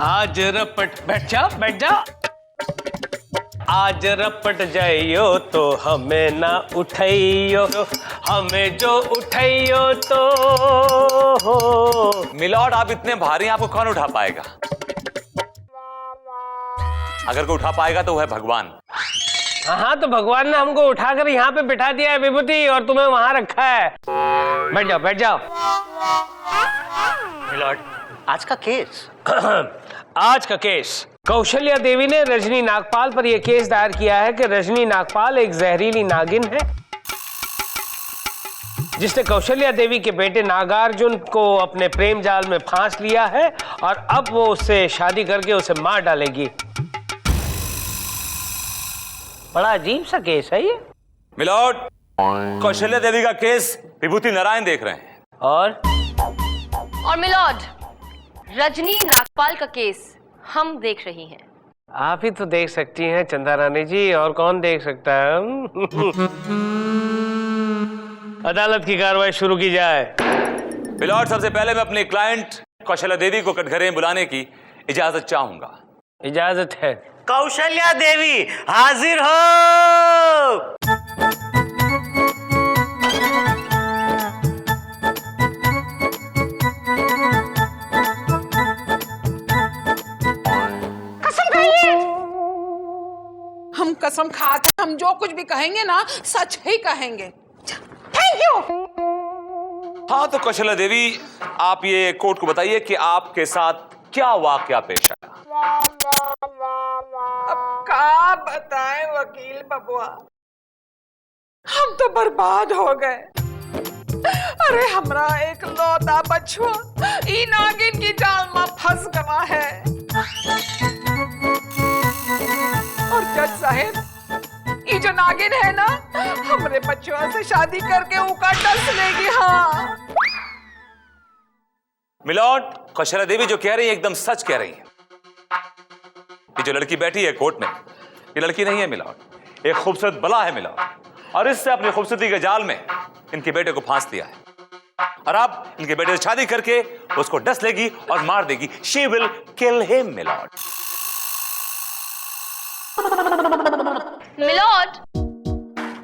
आज रपट बैठ जा। आज रपट जाइयो तो हमें ना उठाइयो, हमें जो उठाइयो तो हो। मिलॉर्ड आप इतने भारी हैं, आपको कौन उठा पाएगा? अगर कोई उठा पाएगा तो वह है भगवान। हाँ, तो भगवान ने हमको उठाकर यहाँ पे बिठा दिया है विभूति, और तुम्हें वहां रखा है। बैठ जाओ। मिलॉर्ड, आज का केस आज का केस, कौशल्या देवी ने रजनी नागपाल पर यह केस दायर किया है कि रजनी नागपाल एक जहरीली नागिन है जिसने कौशल्या देवी के बेटे नागार्जुन को अपने प्रेम जाल में फांस लिया है और अब वो उससे शादी करके उसे मार डालेगी। बड़ा अजीब सा केस है ये। मिलॉर्ड, कौशल्या देवी का केस विभूति नारायण देख रहे हैं। और मिलॉर्ड, रजनी नागपाल का केस हम देख रही हैं। आप ही तो देख सकती हैं चंदा रानी जी, और कौन देख सकता है? अदालत की कार्रवाई शुरू की जाए। मिलॉर्ड, सबसे पहले मैं अपने क्लाइंट कौशल्या देवी को कटघरे में बुलाने की इजाजत चाहूंगा। इजाजत है। कौशल्या देवी हाजिर हो। हम कसम खाते, हम जो कुछ भी कहेंगे ना सच ही कहेंगे। Thank you. हाँ, तो कौशल्या देवी आप ये कोर्ट को बताइए कि आपके साथ क्या वाकया पेश आया। अब क्या बताएं वकील बबुआ, हम तो बर्बाद हो गए। अरे हमरा एक लौता बच्चों ई नागिन की जाल में फंस गया है। और जज साहब, ये जो नागिन है ना, हमरे बच्चों से शादी करके उका डस लेगी। हाँ मिलॉर्ड, कौशल्या देवी जो कह रही है एकदम सच कह रही है। ये जो लड़की बैठी है कोर्ट में, ये लड़की नहीं है मिलॉर्ड, एक खूबसूरत बला है मिलॉर्ड, और इससे अपनी खूबसूरती के जाल में इनके बेटे को फांस दिया है, और अब इनके बेटे से शादी करके उसको डस लेगी और मार देगी। She will kill him milord. Milord,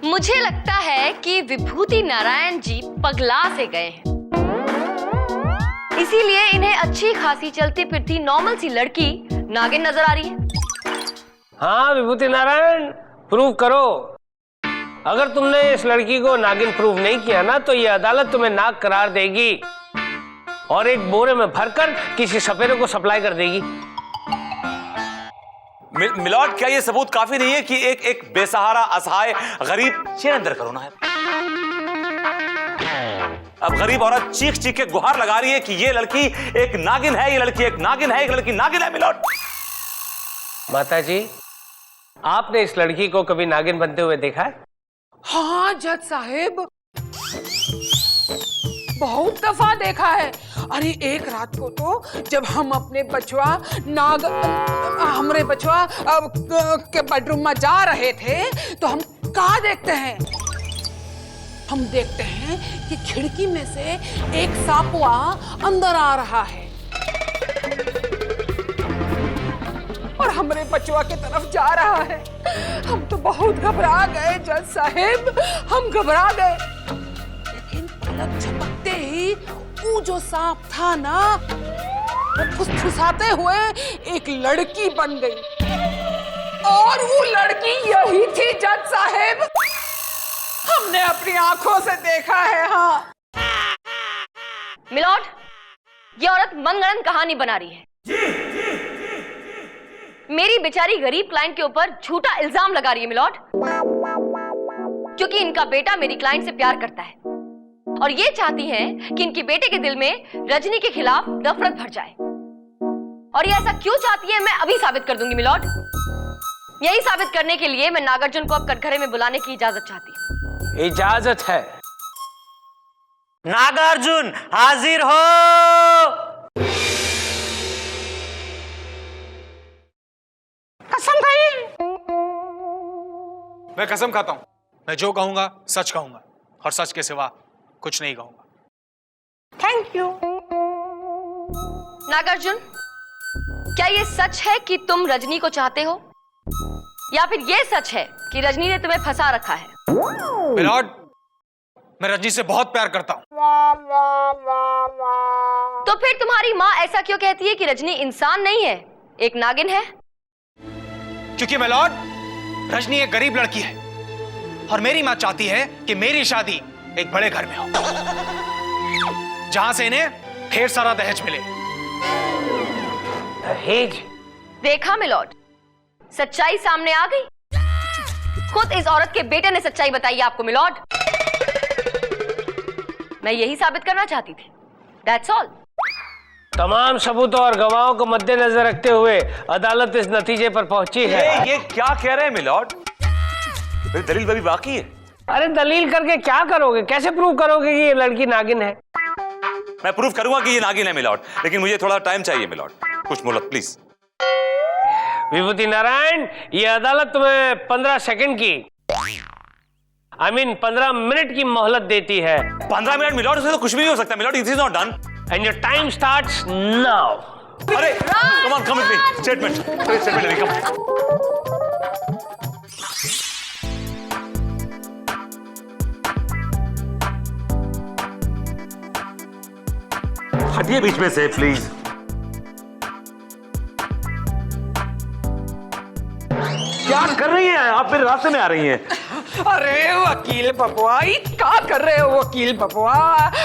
मुझे लगता है कि विभूति नारायण जी पगला से गए हैं, इसीलिए इन्हें अच्छी खासी चलती फिरती नॉर्मल सी लड़की नागिन नजर आ रही है। हाँ विभूति नारायण, प्रूव करो। अगर तुमने इस लड़की को नागिन प्रूव नहीं किया ना, तो ये अदालत तुम्हें नाग करार देगी और एक बोरे में भरकर किसी सपेरे को सप्लाई कर देगी। मिलॉर्ड, क्या यह सबूत काफी नहीं है कि एक बेसहारा असहाय गरीब शेर अंदर करो ना है? अब गरीब औरत चीख चीख के गुहार लगा रही है कि ये लड़की एक नागिन है, ये लड़की एक नागिन है, एक लड़की नागिन है। मिलॉर्ड, माता जी, आपने इस लड़की को कभी नागिन बनते हुए देखा है? हाँ जज साहेब, बहुत दफा देखा है। अरे एक रात को तो जब हम अपने बचवा हमरे बचवा के बेडरूम में जा रहे थे, तो हम क्या देखते हैं? हम देखते हैं कि खिड़की में से एक सापुआ अंदर आ रहा है और हमरे बचवा की तरफ जा रहा है। हम तो बहुत घबरा गए जज साहेब, हम घबरा गए। लेकिन पलक झपकते ही वो जो सांप था ना, वो फुसफुसाते हुए एक लड़की बन गई, और वो लड़की यही थी जज साहेब। हमने अपनी आंखों से देखा है। हाँ मिलॉर्ड, ये औरत मनगढ़ंत कहानी बना रही है। मेरी बेचारी गरीब क्लाइंट के ऊपर झूठा इल्जाम लगा रही है मिलॉर्ड, क्योंकि इनका बेटा मेरी क्लाइंट से प्यार करता है और ये चाहती है कि इनके बेटे के दिल में रजनी के खिलाफ नफरत भर जाए। और ये ऐसा क्यों चाहती है, मैं अभी साबित कर दूंगी मिलॉर्ड। यही साबित करने के लिए मैं नागार्जुन को अब कटघरे में बुलाने की इजाजत चाहती हूँ। इजाजत है। नागार्जुन हाजिर हो। कसम खाइए। मैं कसम खाता हूं, मैं जो कहूंगा सच कहूंगा और सच के सिवा कुछ नहीं कहूंगा। Thank you. नागार्जुन, क्या ये सच है कि तुम रजनी को चाहते हो, या फिर ये सच है कि रजनी ने तुम्हें फंसा रखा है? मिलॉर्ड, मैं रजनी से बहुत प्यार करता हूँ। तो फिर तुम्हारी माँ ऐसा क्यों कहती है कि रजनी इंसान नहीं है, एक नागिन है? क्योंकि मिलॉर्ड, रजनी एक गरीब लड़की है और मेरी माँ चाहती है कि मेरी शादी एक बड़े घर में हो, जहां से इन्हें ढेर सारा दहेज मिले। दहेज? देखा मिलॉर्ड, सच्चाई सामने आ गई। खुद इस औरत के बेटे ने सच्चाई बताई आपको मिलॉर्ड। मैं यही साबित करना चाहती थी, दैट्स ऑल। तमाम सबूतों और गवाहों को मद्देनजर रखते हुए अदालत इस नतीजे पर पहुंची है। ये क्या कह रहे हैं मिलॉर्ड? मेरी दलील अभी बाकी है। अरे दलील करके क्या करोगे? कैसे प्रूव करोगे कि ये लड़की नागिन है? मैं प्रूव करूंगा कि ये नागिन है मिलॉर्ड, लेकिन मुझे थोड़ा टाइम चाहिए मिलॉर्ड, कुछ मोहलत प्लीज। विभूति नारायण, ये अदालत तुम्हें 15 सेकंड की, 15 मिनट की मोहलत देती है। 15 मिनट मिलॉर्ड, उससे तो कुछ भी नहीं हो सकता milord, it is not done. And your time starts now. अरे come on, come with me, statement लेनी, कम। हटिए बीच में से प्लीज। क्या कर रही हैं आप? मेरे रास्ते में आ रही हैं। अरे वकील बबुआ, क्या कर रहे हो वकील बबुआ?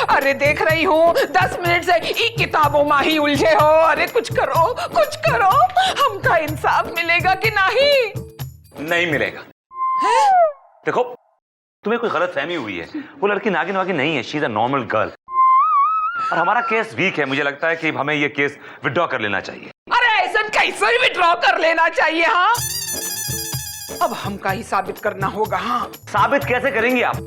अरे देख रही हूँ 10 मिनट से ई किताबों में ही उलझे हो। अरे कुछ करो, कुछ करो, हमका इंसाफ मिलेगा कि नहीं? नहीं मिलेगा। देखो, तुम्हें कोई गलत फहमी हुई है। वो लड़की नागिन वागिन नहीं है, she is a normal girl. और हमारा केस वीक है, मुझे लगता है कि हमें ये केस विड्रॉ कर लेना चाहिए। अरे ऐसा कैसे विड्रॉ कर लेना चाहिए? हाँ, अब हमका ही साबित करना होगा। हाँ, साबित कैसे करेंगे आप?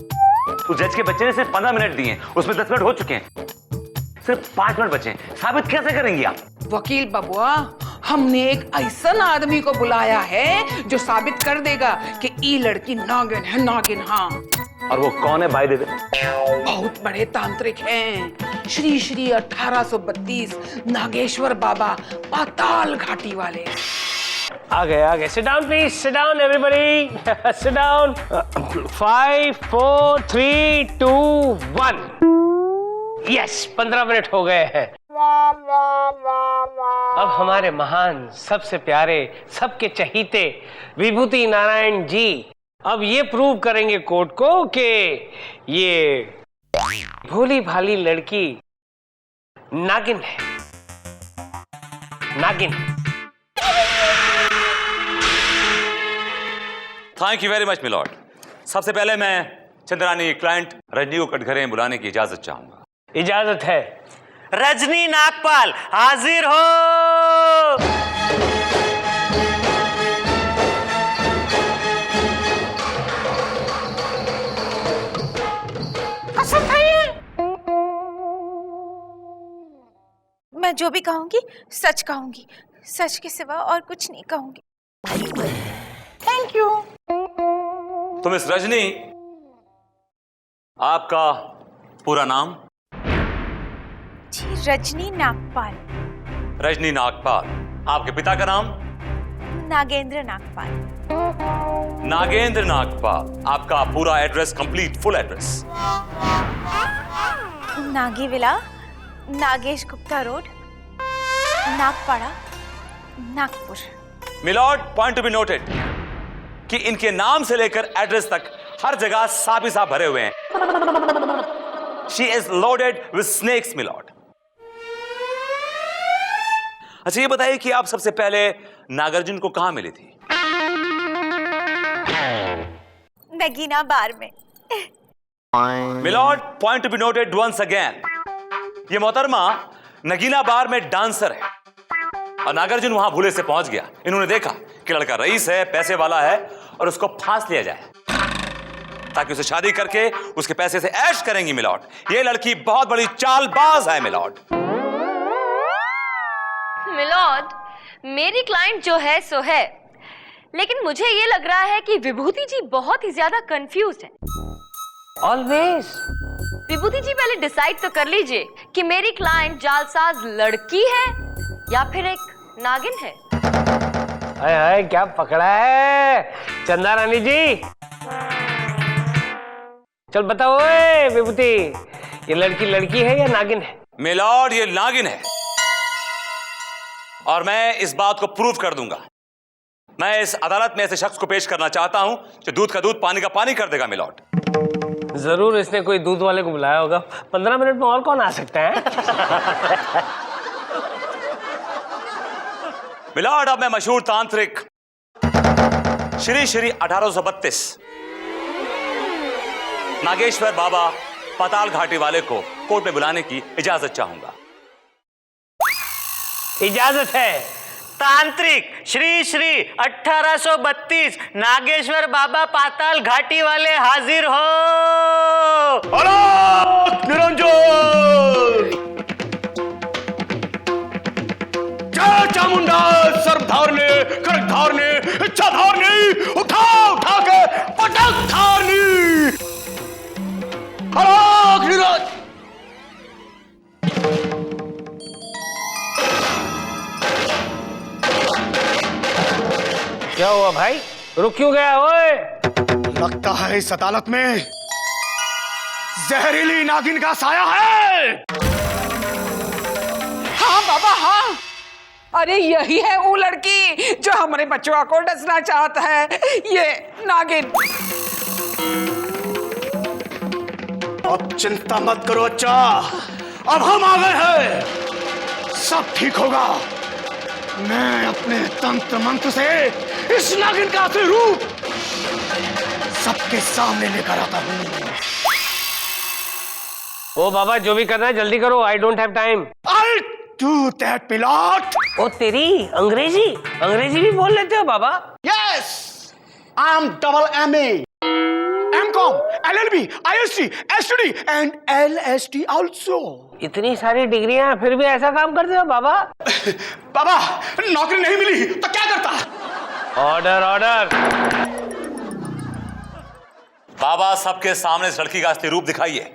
उस जज के बच्चे ने सिर्फ 15 मिनट दिए, उसमें 10 मिनट हो चुके हैं, सिर्फ 5 मिनट बचे हैं। साबित कैसे करेंगे आप? वकील बबुआ, हमने एक ऐसा आदमी को बुलाया है जो साबित कर देगा कि ये लड़की नागिन है, नागिन। हाँ, और वो कौन है भाई? दे दे। बहुत बड़े तांत्रिक हैं, श्री श्री 1832 नागेश्वर बाबा, पाताल घाटी वाले। आ गए। Sit down please, sit down everybody, sit down. 5 4 3 2 1। Yes, 15 minute हो गए हैं। अब हमारे महान, सबसे प्यारे, सबके चहीते विभूति नारायण जी अब ये प्रूव करेंगे कोर्ट को कि ये भोली भाली लड़की नागिन है, नागिन। Thank you very much milord. सबसे पहले मैं चंद्रानी क्लाइंट रजनी को कटघरे बुलाने की इजाजत चाहूंगा। इजाजत है। रजनी नागपाल हाजिर हो। मैं जो भी कहूंगी सच कहूंगी, सच के सिवा और कुछ नहीं कहूंगी। Thank you. तो मिस रजनी, आपका पूरा नाम? जी, रजनी नागपाल। रजनी नागपाल। आपके पिता का नाम? नागेंद्र नागपाल। नागेंद्र नागपाल। आपका पूरा address, complete full address? Nagi villa, Nagesh Gupta road, Nagpada, Nagpur. Milord, point to be noted कि इनके नाम से लेकर एड्रेस तक हर जगह सांप ही सांप भरे हुए हैं। She is loaded with snakes milord. अच्छा ये बताइए कि आप सबसे पहले नागार्जुन को कहां मिली थी? नगीना बार में। Milord, point to be noted once again, ये मोहतरमा नगीना बार में डांसर है और नागार्जुन वहां भूले से पहुंच गया। इन्होंने देखा कि लड़का रईस है, पैसे वाला है और उसको फांस लिया जाए ताकि उसे शादी करके उसके पैसे से ऐश करेंगी मिलॉर्ड। ये लड़की बहुत बड़ी चालबाज है मिलॉर्ड। मिलॉर्ड, मेरी क्लाइंट जो है सो है, लेकिन मुझे ये लग रहा है कि विभूति जी बहुत ही ज्यादा कंफ्यूज्ड है। ऑलवेज। विभूति जी पहले डिसाइड तो कर लीजिए कि मेरी क्लाइंट जालसाज लड़की है या फिर एक नागिन है। हाय हाय, क्या पकड़ा है चंदा रानी जी। चल बताओ ओए विभूति, ये लड़की लड़की है या नागिन है? मिलॉर्ड, ये नागिन है और मैं इस बात को प्रूव कर दूंगा। मैं इस अदालत में ऐसे शख्स को पेश करना चाहता हूं जो दूध का दूध पानी का पानी कर देगा। मिलॉर्ड, जरूर इसने कोई दूध वाले को बुलाया होगा। 15 मिनट में और कौन आ सकता है? मिलॉर्ड, अब मैं मशहूर तांत्रिक श्री श्री 1832 नागेश्वर बाबा पाताल घाटी वाले को कोर्ट में बुलाने की इजाजत चाहूंगा। इजाजत है। तांत्रिक श्री श्री 1832 नागेश्वर बाबा पाताल घाटी वाले हाजिर हो। निरंजन जय चामुंडा, सर्वधारने, खड़गधारने, इच्छाधारने, उठा उठा के पटक धारनी। क्या हुआ भाई, रुक क्यों गया ओए? लगता है इस अदालत में जहरीली नागिन का साया है। हाँ बाबा हाँ, अरे यही है वो लड़की जो हमारे बच्चों को डसना चाहता है, ये नागिन। अब चिंता मत करो अच्छा, अब हम आ गए हैं, सब ठीक होगा। मैं अपने तंत्र मंत्र से इस नागिन का असली रूप सबके सामने लेकर आता हूं। ओ बाबा, जो भी करना है जल्दी करो, I don't have time. I'll do that, pilot. ओ तेरी, अंग्रेजी भी बोल लेते हो बाबा? Yes, I'm double MA, MCOM, LLB, IST, STD and LST also. इतनी सारी डिग्रियां फिर भी ऐसा काम करते हो बाबा? बाबा, नौकरी नहीं मिली तो क्या करता? Order order. बाबा, सबके सामने इस लड़की का असली रूप दिखाइए।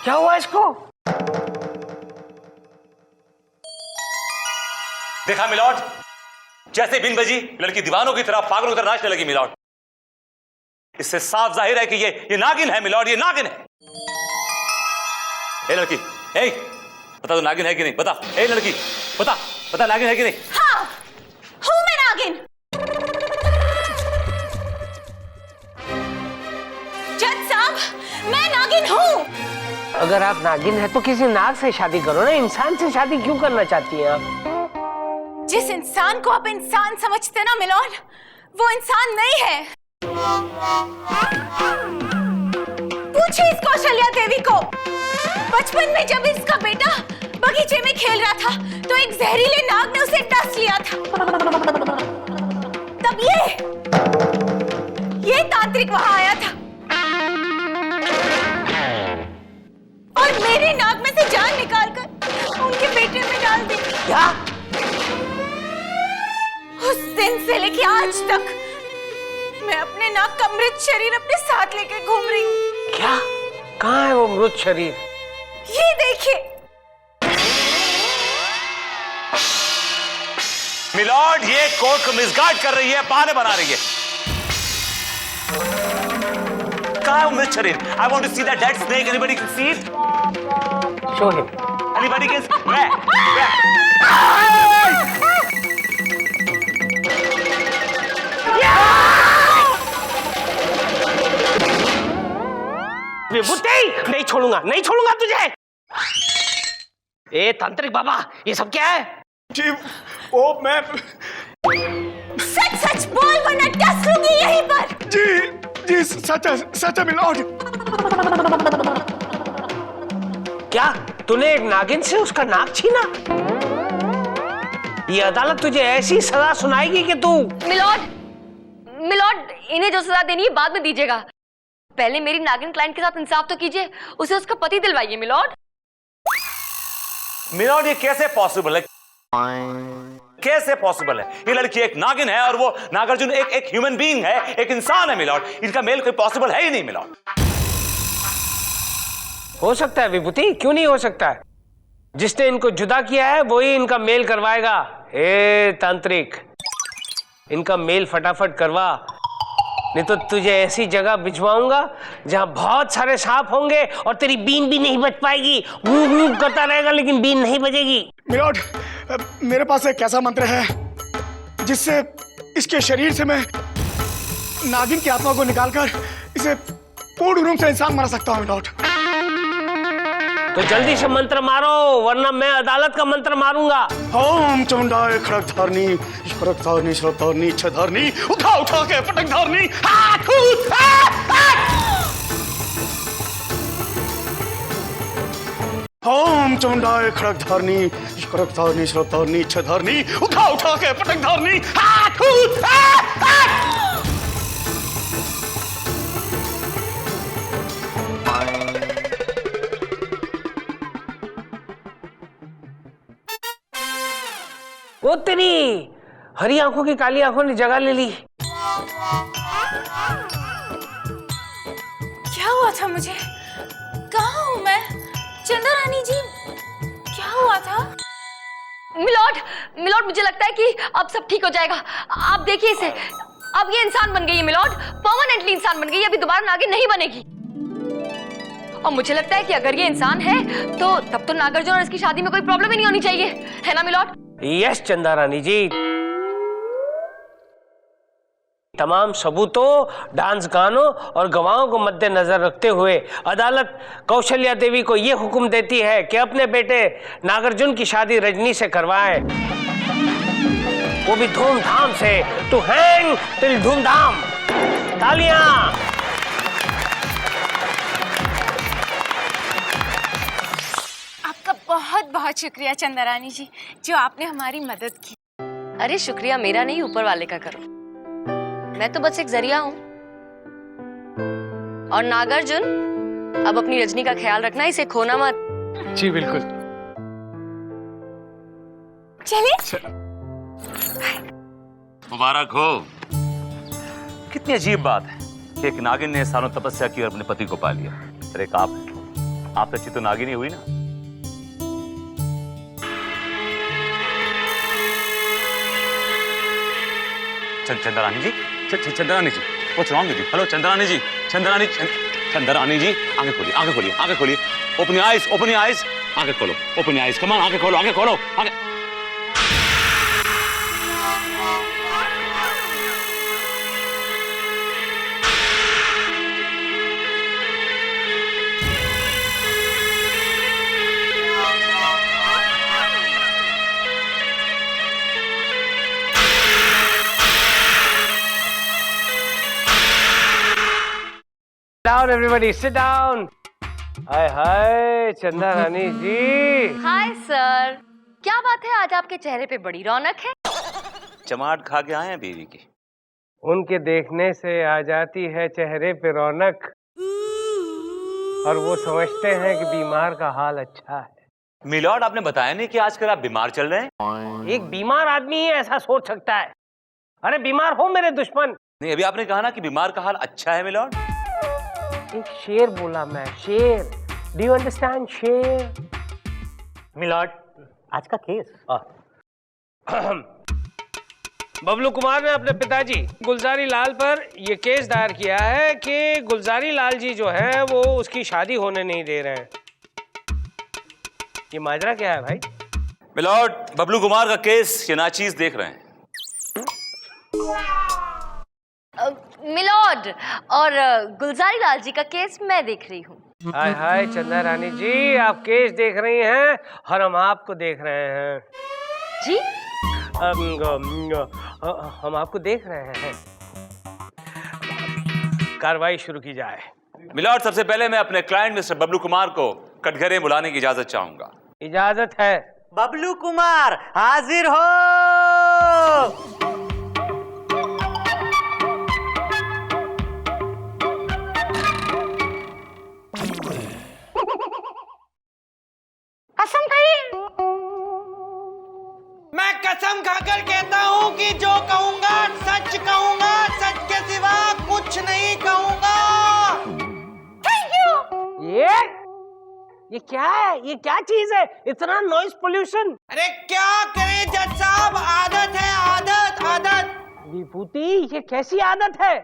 क्या हुआ इसको? देखा मिलॉर्ड, जैसे बिन बजी लड़की दीवानों की तरह पागलों की तरह नाचने लगी मिलॉर्ड। इससे साफ जाहिर है कि ये नागिन है मिलॉर्ड, ये नागिन है। ए लड़की, ए बता, तो नागिन है कि नहीं? बता ए लड़की, बता नागिन है कि नहीं? हाँ, हूं मैं नागिन। जज साहब, मैं नागिन हूं। अगर आप नागिन है तो किसी नाग से शादी करो ना, इंसान से शादी क्यों करना चाहती हैं आप? जिस इंसान को आप इंसान समझते ना मिलॉर्ड, वो इंसान नहीं है। पूछिए इस कौशल्या देवी को, बचपन में जब इसका बेटा बगीचे में खेल रहा था तो एक जहरीले नाग ने उसे डस लिया था। तब ये तांत्रिक वहां आया था और मेरे नाक में से जान निकालकर उनके बेटे में डाल दी। क्या? उस दिन से लेके आज तक मैं अपने नाक का मृत शरीर अपने साथ लेके घूम रही हूँ। क्या? कहाँ है वो मृत शरीर? ये देखिए। मिलॉर्ड, ये कोर्ट को मिसगाइड कर रही है, बहाने बना रही है। कहाँ है वो miss Sharif? I want to see that dead snake. Anybody can see it? Show him. Anybody can see? Where? विभूति, नहीं छोड़ूंगा, नहीं छोड़ूंगा तुझे। ए तांत्रिक बाबा, ये सब क्या है? जी वो मैं सच सच बोल वरना डस लूंगी यहीं पर। जी सच है मिलॉर्ड। क्या तूने एक नागिन से उसका नाक छीना? ये अदालत तुझे ऐसी सजा सुनाएगी कि तू। मिलॉर्ड, इन्हें जो सजा देनी है बाद में दीजिएगा। पहले मेरी नागिन क्लाइंट के साथ इंसाफ तो कीजिए, उसे उसका पति दिलवाइए। मिलॉर्ड, ये कैसे पॉसिबल है? कैसे पॉसिबल है? ये लड़की एक नागिन है और वो नागार्जुन एक ह्यूमन बीइंग है, एक इंसान है मिलॉर्ड। इनका मेल कोई पॉसिबल है ही नहीं मिलॉर्ड। हो सकता है विभूति, क्यों नहीं हो सकता है? जिसने इनको जुदा किया है वही इनका मेल करवाएगा। ए तांत्रिक, इनका मेल फटाफट करवा, नहीं तो तुझे ऐसी जगह भिजवाऊंगा जहां बहुत सारे सांप होंगे और तेरी बीन भी नहीं बच पाएगी। वूप वूप करता रहेगा लेकिन बीन नहीं बजेगी। मिलॉर्ड, मेरे पास एक ऐसा मंत्र है जिससे इसके शरीर से मैं नागिन की आत्मा को निकालकर इसे पूर्ण रूप से इंसान बना सकता हूँ मिलॉर्ड। तो जल्दी से मंत्र मारो वरना मैं अदालत का मंत्र मारूंगा। ओम चमुंडाय खड़कधारणी खड़कधारणी शरधारणी इच्छाधारणी उठा उठा के पटकधारणी ओम चमुंडाय खड़कधारणी खड़कधारणी शरधारणी इच्छाधारणी उठा उठा के पटकधारणी वो तेरी हरी आंखों की काली आंखों ने जगह ले ली। क्या हुआ था मुझे? कहाँ हूँ मैं? चंदा रानी जी, क्या हुआ था? मिलॉर्ड, मुझे लगता है कि अब सब ठीक हो जाएगा। आप देखिए इसे, अब ये इंसान बन गई है मिलॉर्ड, परमानेंटली इंसान बन गई है, अभी दोबारा नागिन नहीं बनेगी। और मुझे लगता है कि अगर ये इंसान है तो तब तो नागार्जुन और इसकी शादी में कोई प्रॉब्लम ही नहीं होनी चाहिए, है ना मिलॉर्ड? यस चंदा रानी जी, तमाम सबूतों, डांस गानों और गवाहों को मद्देनजर रखते हुए अदालत कौशल्या देवी को यह हुक्म देती है कि अपने बेटे नागार्जुन की शादी रजनी से करवाए, वो भी धूमधाम से। टू हैंग टिल धूमधाम। तालियां। आपका बहुत बहुत शुक्रिया चंदा रानी जी, जो आपने हमारी मदद की। अरे शुक्रिया मेरा नहीं, ऊपर वाले का करो। मैं तो बस एक जरिया हूं। और नागार्जुन, अब अपनी रजनी का ख्याल रखना, इसे खोना मत। जी बिल्कुल। चलिए। मुबारक हो। कितनी अजीब बात है कि एक नागिन ने सालों तपस्या की और अपने पति को पा लिया। अरे आप सच्ची तो नागिन ही हुई ना। Chandrani ji, Chandrani ji, what's wrong with you? Hello Chandrani ji, Chandrani ji, आंखें खोलिए, आंखें खोलिए, आंखें खोलिए। Open your eyes, open your eyes, आंखें खोलो, open your eyes, come on, आंखें खोलो, आंखें खोलो, आंखें। Down everybody, sit down. हाय हाय चंदा रानी जी। हाय सर, क्या बात है, आज आपके चेहरे पे बड़ी रौनक है। चमाट खा के आए हैं बीवी की। उनके देखने से आ जाती है चेहरे पे रौनक, और वो समझते हैं कि बीमार का हाल अच्छा है। मिलॉर्ड, आपने बताया नहीं कि आजकल आप बीमार चल रहे हैं। एक बीमार आदमी ही ऐसा सोच सकता है। अरे बीमार हो मेरे दुश्मन। नहीं, अभी आपने कहा ना कि बीमार का हाल अच्छा है मिलॉर्ड। एक शेर बोला मैं, शेर। Do you understand? शेर। मिलॉर्ड, आज का केस। बबलू कुमार ने अपने पिताजी गुलजारी लाल पर यह केस दायर किया है कि गुलजारी लाल जी जो है वो उसकी शादी होने नहीं दे रहे हैं। ये माजरा क्या है भाई? मिलॉर्ड, बबलू कुमार का केस ये नाचीज देख रहे हैं। मिलॉर्ड, और गुलजारी लाल जी का केस मैं देख रही हूँ। हाय हाय चंदा रानी जी, आप केस देख रही हैं और हम आपको देख रहे हैं। जी? हम आपको देख रहे हैं। कार्रवाई शुरू की जाए। मिलॉर्ड, सबसे पहले मैं अपने क्लाइंट मिस्टर बबलू कुमार को कटघरे बुलाने की इजाजत चाहूंगा। इजाजत है। बबलू कुमार हाजिर हो। कसम खाइए। मैं कसम खाकर कहता हूँ कि जो कहूंगा सच कहूंगा, सच के सिवा कुछ नहीं कहूंगा। Thank you. ये क्या है? ये क्या चीज है? इतना नॉइस पोल्यूशन। अरे क्या करें जज साहब, आदत है, आदत आदत। विभूति, ये कैसी आदत है?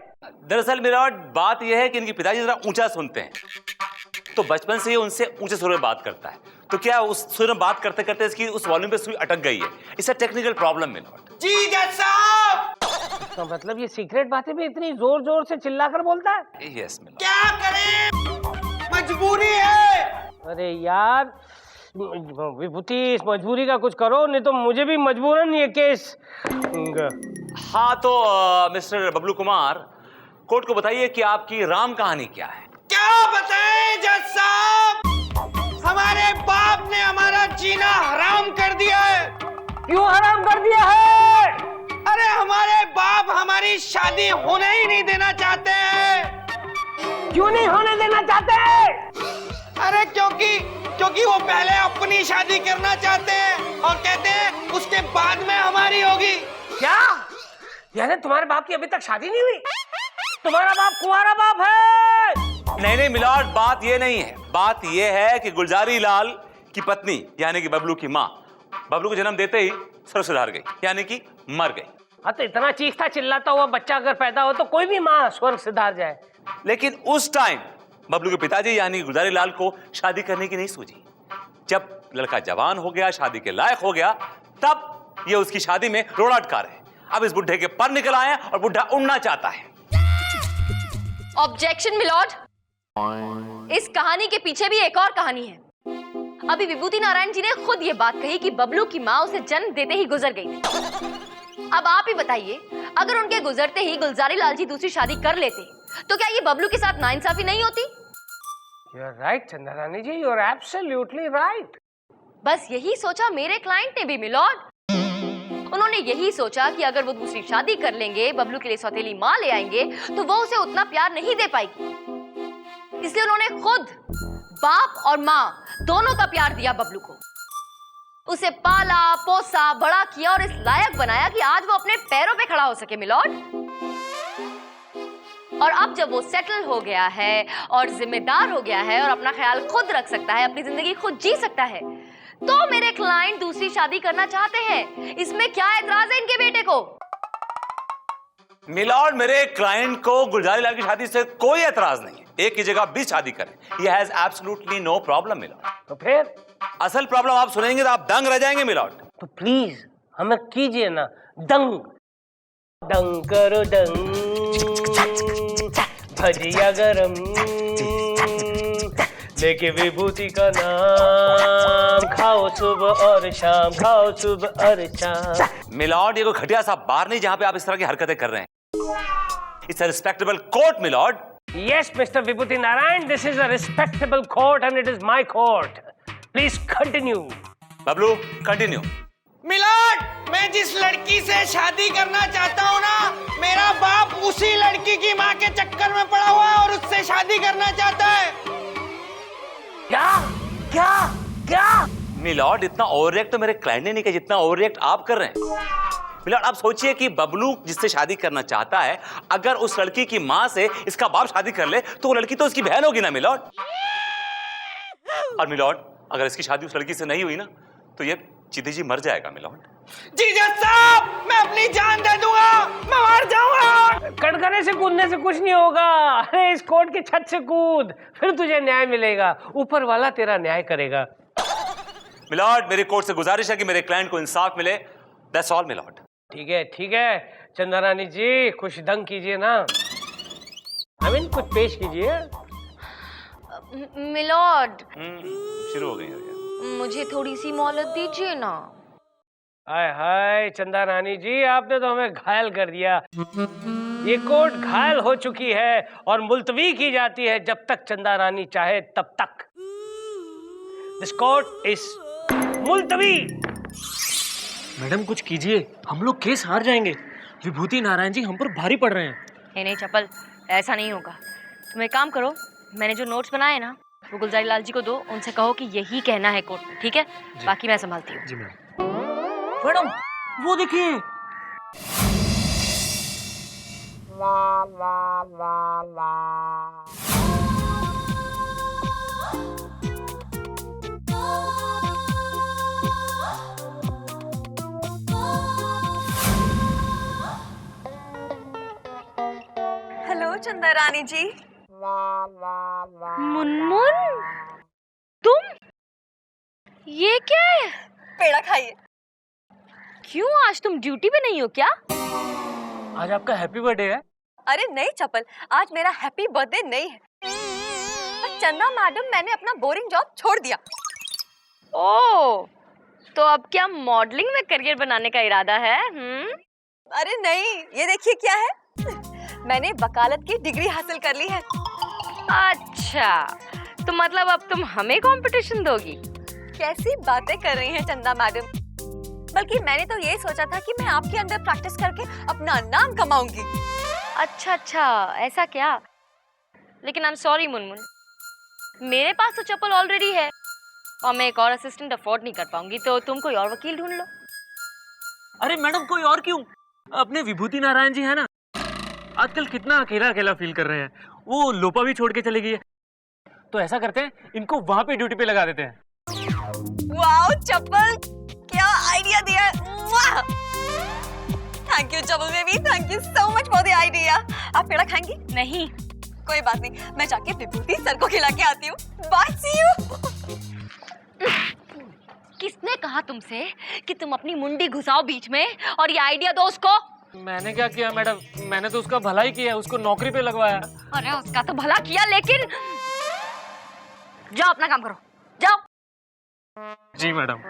दरअसल मिलॉर्ड, बात यह है कि इनके पिताजी जरा ऊंचा सुनते हैं, तो बचपन से ही उनसे ऊंचे सुर में बात करता है। तो क्या उस सुर में बात करते करते इसकी उस वॉल्यूम पे सुई अटक गई है। इसका टेक्निकल प्रॉब्लम मिलॉर्ड। जी जज साहब। इसका मतलब ये सीक्रेट बातें भी इतनी जोर जोर से चिल्लाकर बोलता है? Yes milord. क्या करें, मजबूरी है। अरे यार विभूति, इस मजबूरी का कुछ करो, नहीं तो मुझे भी मजबूरन ये केस। हाँ तो मिस्टर बबलू कुमार, कोर्ट को बताइए कि आपकी राम कहानी क्या है। क्या बताएं जज साहब, हमारे बाप ने हमारा जीना हराम कर दिया है। क्यों हराम कर दिया है? अरे हमारे बाप हमारी शादी होने ही नहीं देना चाहते हैं। क्यों नहीं होने देना चाहते? अरे क्योंकि वो पहले अपनी शादी करना चाहते हैं और कहते हैं उसके बाद में हमारी होगी। क्या? यानी तुम्हारे बाप की अभी तक शादी नहीं हुई? तुम्हारा बाप कुंवारा बाप है? नहीं नहीं मिलॉर्ड, बात ये नहीं है। बात ये है कि गुलजारी लाल की पत्नी यानी कि बबलू की माँ बबलू को जन्म देते ही स्वर्ग सिधार गई, यानी कि मर गई। हाँ तो इतना चीखता चिल्लाता हुआ बच्चा अगर पैदा हो तो कोई भी माँ स्वर्ग सिधार जाए। लेकिन उस टाइम बबलू के पिताजी यानी गुलजारी लाल को शादी करने की नहीं सूझी। जब लड़का जवान हो गया, शादी के लायक हो गया, तब ये उसकी शादी में रोड़ा अटका रहे। अब इस बुढ़े के पर निकल आए और बुढ़ा उड़ना चाहता है। ऑब्जेक्शन मिलॉर्ड, इस कहानी के पीछे भी एक और कहानी है। अभी विभूति नारायण जी ने खुद ये बात कही कि बबलू की माँ उसे जन्म देते ही गुजर गई थी। अब आप ही बताइए, अगर उनके गुजरते ही गुलजारी लाल जी दूसरी शादी कर लेते तो क्या ये बबलू के साथ नाइंसाफी नहीं होती? You are right, चंदा रानी जी, you are absolutely right. बस यही सोचा मेरे क्लाइंट ने भी मिलॉर्ड। उन्होंने यही सोचा कि अगर वो दूसरी शादी कर लेंगे, बबलू के लिए सौतेली माँ ले आएंगे, तो वो उसे उतना प्यार नहीं दे पाएगी। इसलिए उन्होंने खुद बाप और माँ दोनों का प्यार दिया बबलू को। उसे पाला पोसा बड़ा किया और इस लायक बनाया कि आज वो अपने पैरों पे खड़ा हो सके मिलॉर्ड। और अब जब वो सेटल हो गया है और जिम्मेदार हो गया है और अपना ख्याल खुद रख सकता है, अपनी जिंदगी खुद जी सकता है, तो मेरे क्लाइंट दूसरी शादी करना चाहते हैं। इसमें क्या एतराज है इनके बेटे को? मिलॉर्ड, मेरे क्लाइंट को गुलजारी लाल की शादी से कोई एतराज नहीं है। एक की जगह 20 शादी करें, he has absolutely no problem milord. तो फिर असल प्रॉब्लम आप सुनेंगे तो आप दंग रह जाएंगे मिलॉर्ड। तो प्लीज हमें कीजिए ना दंग। दंग करो दंग, भजिया गरम, लेके विभूति का नाम, खाओ सुबह और शाम, खाओ सुबह और शाम। मिलॉर्ड, ये कोई घटिया सा बार नहीं जहां पे आप इस तरह की हरकतें कर रहे हैं। It's a respectable court milord. Yes, Mr. Vibhuti Narayan, this is a respectable court and it is my court. Please continue. Bablu, continue. Milord, मैं जिस लड़की से शादी करना चाहता हूँ ना, मेरा बाप उसी लड़की की माँ के चक्कर में पड़ा हुआ है और उससे शादी करना चाहता है। क्या क्या क्या? मिलॉर्ड, इतना ओवर रिएक्ट तो मेरे क्लाइंट ने नहीं किया जितना ओवर रिएक्ट आप कर रहे हैं। मिलॉर्ड, आप सोचिए कि बबलू जिससे शादी करना चाहता है, अगर उस लड़की की माँ से इसका बाप शादी कर ले तो वो लड़की तो उसकी बहन होगी ना मिलॉर्ड। और मिलॉर्ड, अगर इसकी शादी उस लड़की से नहीं हुई ना तो ये चिदी जी मर जाएगा मिलॉर्ड। जी जज साहब, मैं अपनी जान दे दूंगा, मैं मर जाऊंगा। कटघरे से कूदने से कुछ नहीं होगा। अरे इस कोर्ट की छत से कूद, फिर तुझे न्याय मिलेगा। ऊपर वाला तेरा न्याय करेगा। मिलॉर्ड, मेरी कोर्ट से गुजारिश है कि मेरे क्लाइंट को इंसाफ मिले। That's all milord. ठीक है, चंदा रानी जी कुछ दंग कीजिए ना। कुछ पेश कीजिए। मिलॉर्ड, शुरू हो गई। मुझे थोड़ी सी मोहलत दीजिए ना। हाय हाय चंदा रानी जी, आपने तो हमें घायल कर दिया। ये कोर्ट घायल हो चुकी है और मुलतवी की जाती है जब तक चंदा रानी चाहे तब तक। दिस कोर्ट इज मुलतवी। मैडम कुछ कीजिए, हम लोग केस हार जाएंगे। विभूति नारायण जी हम पर भारी पड़ रहे हैं। नहीं चपल, ऐसा नहीं होगा। तुम एक काम करो, मैंने जो नोट्स बनाए ना वो गुलजारी लाल जी को दो, उनसे कहो कि यही कहना है कोर्ट में, ठीक है? बाकी मैं संभालती हूँ। जी मैडम, वो देखिए। हेलो चंदा रानी जी। मुनमुन, तुम? ये क्या है? पेड़ा खाइए। क्यों, आज तुम ड्यूटी पे नहीं हो क्या? आज आपका हैप्पी बर्थडे है। अरे नहीं चपल, आज मेरा हैप्पी बर्थडे नहीं है। पर चंदा मैडम, मैंने अपना बोरिंग जॉब छोड़ दिया। ओह, तो अब क्या मॉडलिंग में करियर बनाने का इरादा है? अरे नहीं, ये देखिए क्या है। मैंने वकालत की डिग्री हासिल कर ली है। अच्छा, तो मतलब अब तुम हमें कंपटीशन दोगी? कैसी बातें कर रही हैं चंदा मैडम। बल्कि मैंने तो ये सोचा था कि मैं आपके अंदर प्रैक्टिस करके अपना नाम कमाऊंगी। अच्छा, ऐसा क्या? लेकिन आई एम सॉरी मुनमुन, मेरे पास तो चप्पल ऑलरेडी है और मैं एक और असिस्टेंट अफोर्ड नहीं कर पाऊंगी, तो तुम कोई और वकील ढूंढ लो। अरे मैडम, कोई और क्यों? अपने विभूति नारायण जी है ना, आजकल कितना अकेला अकेला फील कर रहे हैं। वो लोपा भी छोड़ के चली गई है। तो ऐसा करते हैं, इनको वहां पे ड्यूटी पे लगा देते हैं। वाओ चप्पल, क्या आइडिया दिया है। Thank you chappal baby, thank you so much for the idea. आप पेड़ा खाएंगी? नहीं। कोई बात नहीं, मैं जाके विभूति सर को खिला के आती हूँ। Bye, see you. किसने कहा तुमसे कि तुम अपनी मुंडी घुसाओ बीच में और ये आइडिया दो उसको? मैंने क्या किया मैडम, मैंने तो उसका भला ही किया, उसको नौकरी पे लगवाया। अरे उसका तो भला किया, लेकिन जाओ अपना काम करो, जाओ। जी मैडम।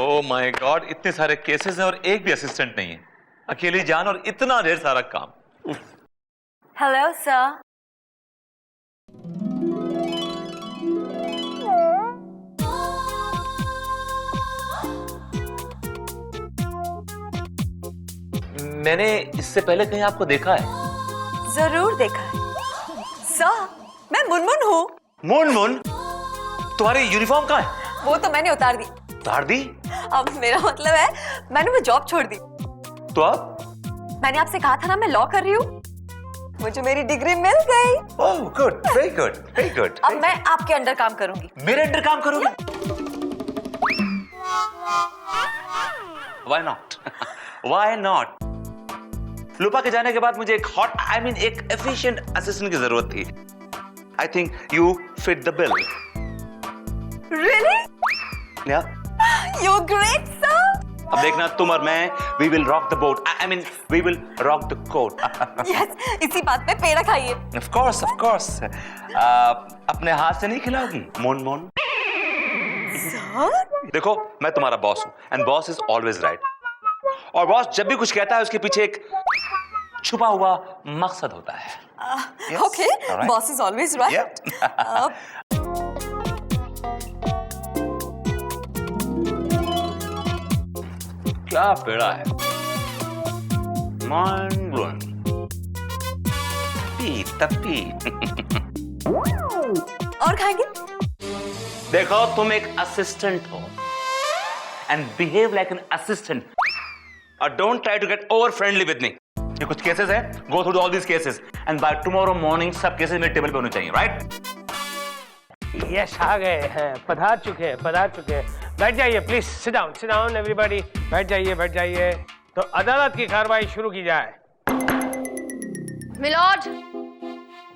ओह माय गॉड, इतने सारे केसेस हैं और एक भी असिस्टेंट नहीं है। अकेली जान और इतना ढेर सारा काम। Hello sir. मैंने इससे पहले कहीं आपको देखा है? जरूर देखा है सर, मैं मुनमुन हूँ। मुनमुन, तुम्हारी यूनिफॉर्म कहाँ है? वो तो मैंने उतार दी। उतार दी? अब मेरा मतलब है, मैंने वो जॉब छोड़ दी। तो अब? मैंने आपसे कहा था ना मैं लॉ कर रही हूँ, मुझे मेरी डिग्री मिल गई। Oh good, very good, very good. अब मैं आपके अंडर काम करूंगी। मेरे अंडर काम करोगे? Why not? Why not? लुपा के जाने के बाद मुझे एक हॉट, एक एफिशिएंट असिस्टेंट की जरूरत थी। I think you fit the bill. Really? Yeah. You're great, sir. अब देखना, तुम और मैं, we will rock the boat. We will rock the court. Yes, इसी बात पे पेड़ा खाइए। Of course, of course. अपने हाथ से नहीं खिलाओगी, मोन मोन? सर? देखो, मैं तुम्हारा बॉस हूँ, and boss is always right. और बॉस जब भी कुछ कहता है उसके पीछे एक छुपा हुआ मकसद होता है। Yes, Okay, all right. boss is always right. Yeah. क्या पेड़ा है, माइंड ब्लोइंग। पी तपी। और खाएंगे? देखो, तुम एक असिस्टेंट हो and behave like an assistant और don't try to get over friendly with me. ये कुछ केसेस है, go through all these cases and by tomorrow morning सब केसेस मेरे टेबल पे होने चाहिए, राइट? यस आ गए हैं, पधार चुके हैं, पधार चुके हैं। बैठ जाइए प्लीज, सिट डाउन एवरीबॉडी, बैठ जाइए, बैठ जाइए। तो अदालत की कार्रवाई शुरू की जाए। मिलॉर्ड,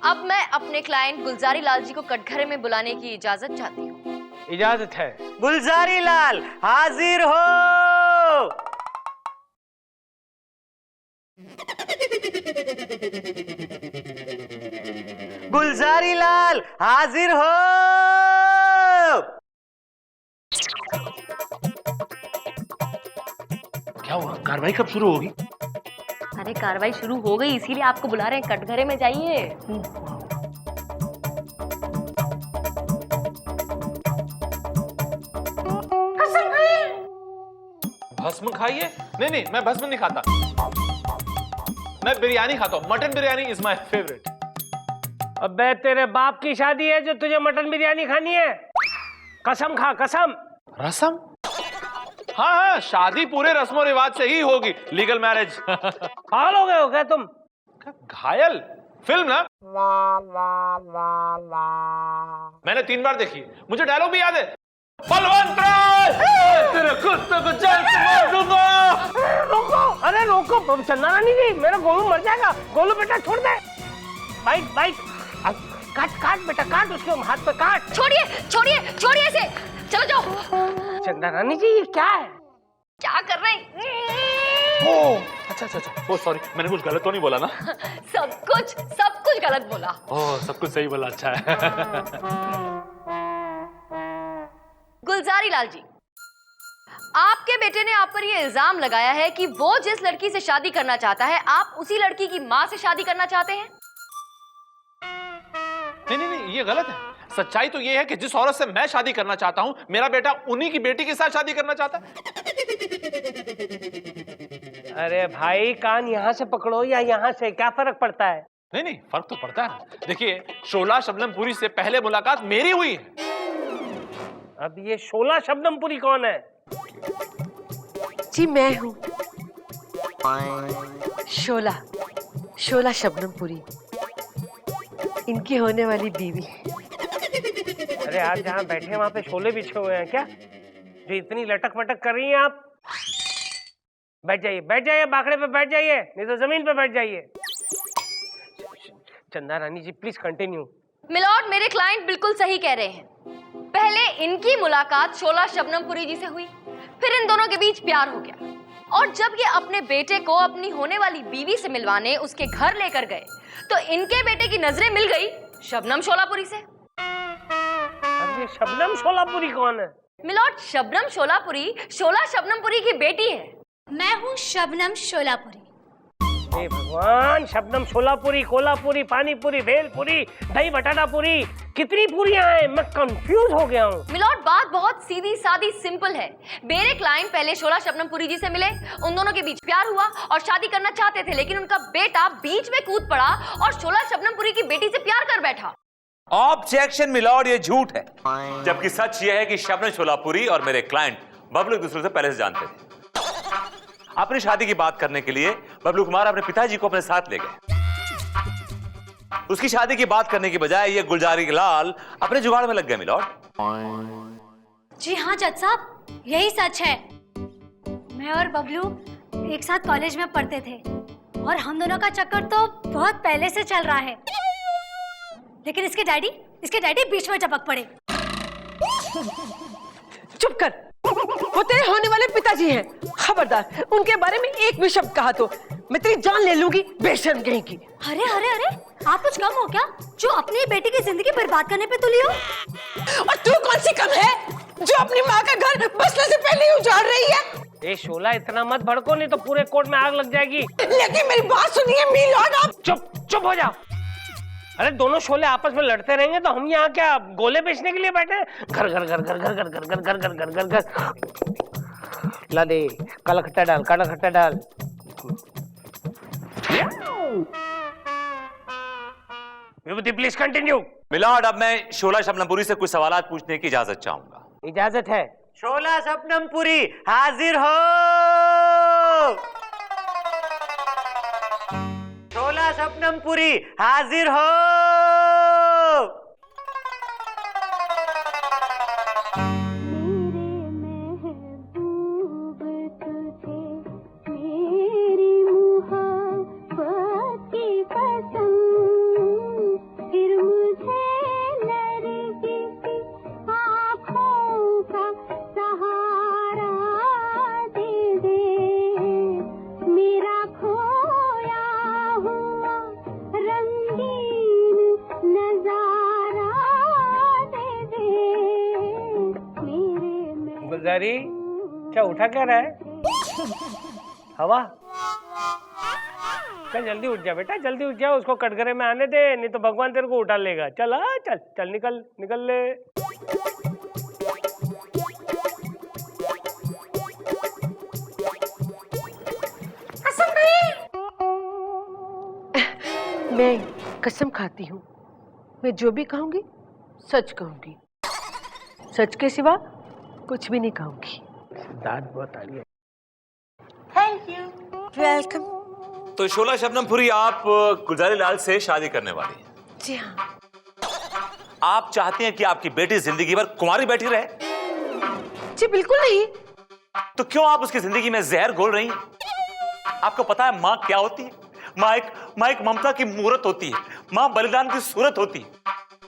अब मैं अपने क्लाइंट गुलजारी लाल जी को कटघरे में बुलाने की इजाजत चाहती हूँ। इजाजत है। गुलजारी लाल हाजिर हो। गुलजारी लाल हाजिर हो। क्या हुआ? कार्रवाई कब शुरू होगी? अरे कार्रवाई शुरू हो गई, इसीलिए आपको बुला रहे हैं, कटघरे में जाइए। भस्म खाइए? नहीं, मैं भस्म नहीं खाता। मैं बिरयानी खाता हूँ। Mutton biryani is my favourite. अबे तेरे बाप की शादी है जो तुझे मटन बिरयानी खानी है? कसम खा, कसम। रसम? हाँ, शादी पूरे रस्मों रिवाज से ही होगी, लीगल मैरिज। पागल हो गए हो क्या तुम? घायल फिल्म ना, मैंने 3 बार देखी, मुझे डायलॉग भी याद है। बलवंत राय, तेरे कुत्ते को जान से मार दूंगा। रोको, अरे रोको, चंदा रानी जी, मेरा गोलू मर जाएगा। गोलू बेटा छोड़ दे। बाइट, काट बेटा, काट उसके हाथ पे काट। छोड़िए इसे, चलो जाओ। चंदा रानी जी, ये क्या है? क्या कर रहे हैं? अच्छा, ओ सॉरी, मैंने कुछ गलत तो नहीं बोला ना? सब कुछ गलत बोला। ओह, सब कुछ सही बोला, अच्छा है। गुलजारी लाल जी, आपके बेटे ने आप पर यह इल्जाम लगाया है कि वो जिस लड़की से शादी करना चाहता है, आप उसी लड़की की मां से शादी करना चाहते हैं। नहीं, ये गलत है। सच्चाई तो ये है कि जिस औरत से मैं शादी करना चाहता हूं, मेरा बेटा उन्हीं की बेटी के साथ शादी करना चाहता है। अरे भाई, कान यहाँ से पकड़ो या यहाँ से, क्या फर्क पड़ता है? नहीं, फर्क तो पड़ता है। देखिए, शोला शबनमपुरी से पहले मुलाकात मेरी हुई है। अब ये शोला शबनमपुरी कौन है? जी मैं हूँ शोला शबनमपुरी, इनकी होने वाली बीवी। अरे आप जहाँ बैठे हैं वहां पे शोले बिछे हुए हैं क्या, जो इतनी लटक मटक कर रही हैं आप? बैठ जाइए, बाकड़े पे बैठ जाइए, नहीं तो जमीन पे बैठ जाइए। चंदा Rani ji please continue. Milord, मेरे क्लाइंट बिल्कुल सही कह रहे हैं। पहले इनकी मुलाकात शोला शबनमपुरी जी से हुई, फिर इन दोनों के बीच प्यार हो गया, और जब ये अपने बेटे को अपनी होने वाली बीवी से मिलवाने उसके घर लेकर गए, तो इनके बेटे की नजरें मिल गई शबनम शोलापुरी से। अरे शबनम शोलापुरी कौन है? मिलॉर्ड, शबनम शोलापुरी शोला शबनमपुरी की बेटी है। मैं हूँ शबनम शोलापुरी। हे भगवान, शबनम शोलापुरी, कोलापुरी, पानीपुरी, भेलपुरी, दही बटाटापुरी, कितनी पूरियां हैं? मैं कंफ्यूज हो गया हूँ। मिलॉर्ड, बात बहुत सीधी सादी सिंपल है। मेरे क्लाइंट पहले शोला शबनमपुरी जी से मिले, उन दोनों के बीच प्यार हुआ और शादी करना चाहते थे, लेकिन उनका बेटा बीच में कूद पड़ा और शोला शबनमपुरी की बेटी से प्यार कर बैठा। ऑब्जेक्शन मिलॉर्ड, ये झूठ है। जबकि सच ये है कि शबनम शोलापुरी और मेरे क्लाइंट बबलू एक दूसरे से पहले से जानते थे। अपनी शादी की बात करने के लिए बबलू कुमार अपने पिताजी को अपने साथ ले गए। उसकी शादी की बात करने की बजाय ये गुलजारी लाल अपने जुगाड़ में लग गए मिलॉर्ड। जी हाँ जज साहब, यही सच है। मैं और बबलू एक साथ कॉलेज में पढ़ते थे और हम दोनों का चक्कर तो बहुत पहले से चल रहा है, लेकिन इसके डैडी बीच में टपक पड़े। चुप कर, वो तेरे होने वाले पिताजी हैं। खबरदार, उनके बारे में एक भी शब्द कहा तो मैं तेरी जान ले लूंगी, बेशर्म कहीं की। अरे आप कुछ कम हो क्या, जो अपनी बेटी की जिंदगी बर्बाद करने पे तुली हो? और तू कौन सी कम है जो अपनी माँ का घर बसने से पहले ही उजाड़ रही है? ए शोला, इतना मत भड़को, नहीं तो पूरे कोर्ट में आग लग जाएगी। लेकिन मेरी बात सुनिए मिलॉर्ड, आप चुप हो जाओ। अरे दोनों शोले आपस में लड़ते रहेंगे तो हम यहाँ क्या गोले बेचने के लिए बैठे हैं? घर घर घर घर घर घर घर घर घर घर घर घर घर। ला दे, काला खट्टा डाल। विभूति प्लीज कंटिन्यू। मिलॉर्ड, अब मैं शोला शबनमपुरी से कुछ सवालात पूछने की इजाजत चाहूंगा। इजाजत है। शोला शबनमपुरी हाजिर हो। शोला शबनमपुरी हाजिर हो। गुलजारी, क्या उठा क्या रहा है? हवा? चल जल्दी उठ जा बेटा, जल्दी उठ जा, उसको कटघरे में आने दे, नहीं तो भगवान तेरे को उठा लेगा। चल चल चल, निकल निकल ले। मैं कसम खाती हूँ, मैं जो भी कहूंगी सच कहूंगी, सच के सिवा कुछ भी नहीं कहूंगी। दांत बहुत आ रही है। Thank you, welcome. तो शोला शबनमपुरी, आप गुलजारी लाल से शादी करने वाली हैं? जी हाँ। आप चाहती हैं कि आपकी बेटी जिंदगी भर कुंवारी बैठी रहे? जी बिल्कुल नहीं। तो क्यों आप उसकी जिंदगी में जहर घोल रही हैं? आपको पता है माँ क्या होती है? माँ एक ममता की मूर्त होती है, माँ बलिदान की सूरत होती है।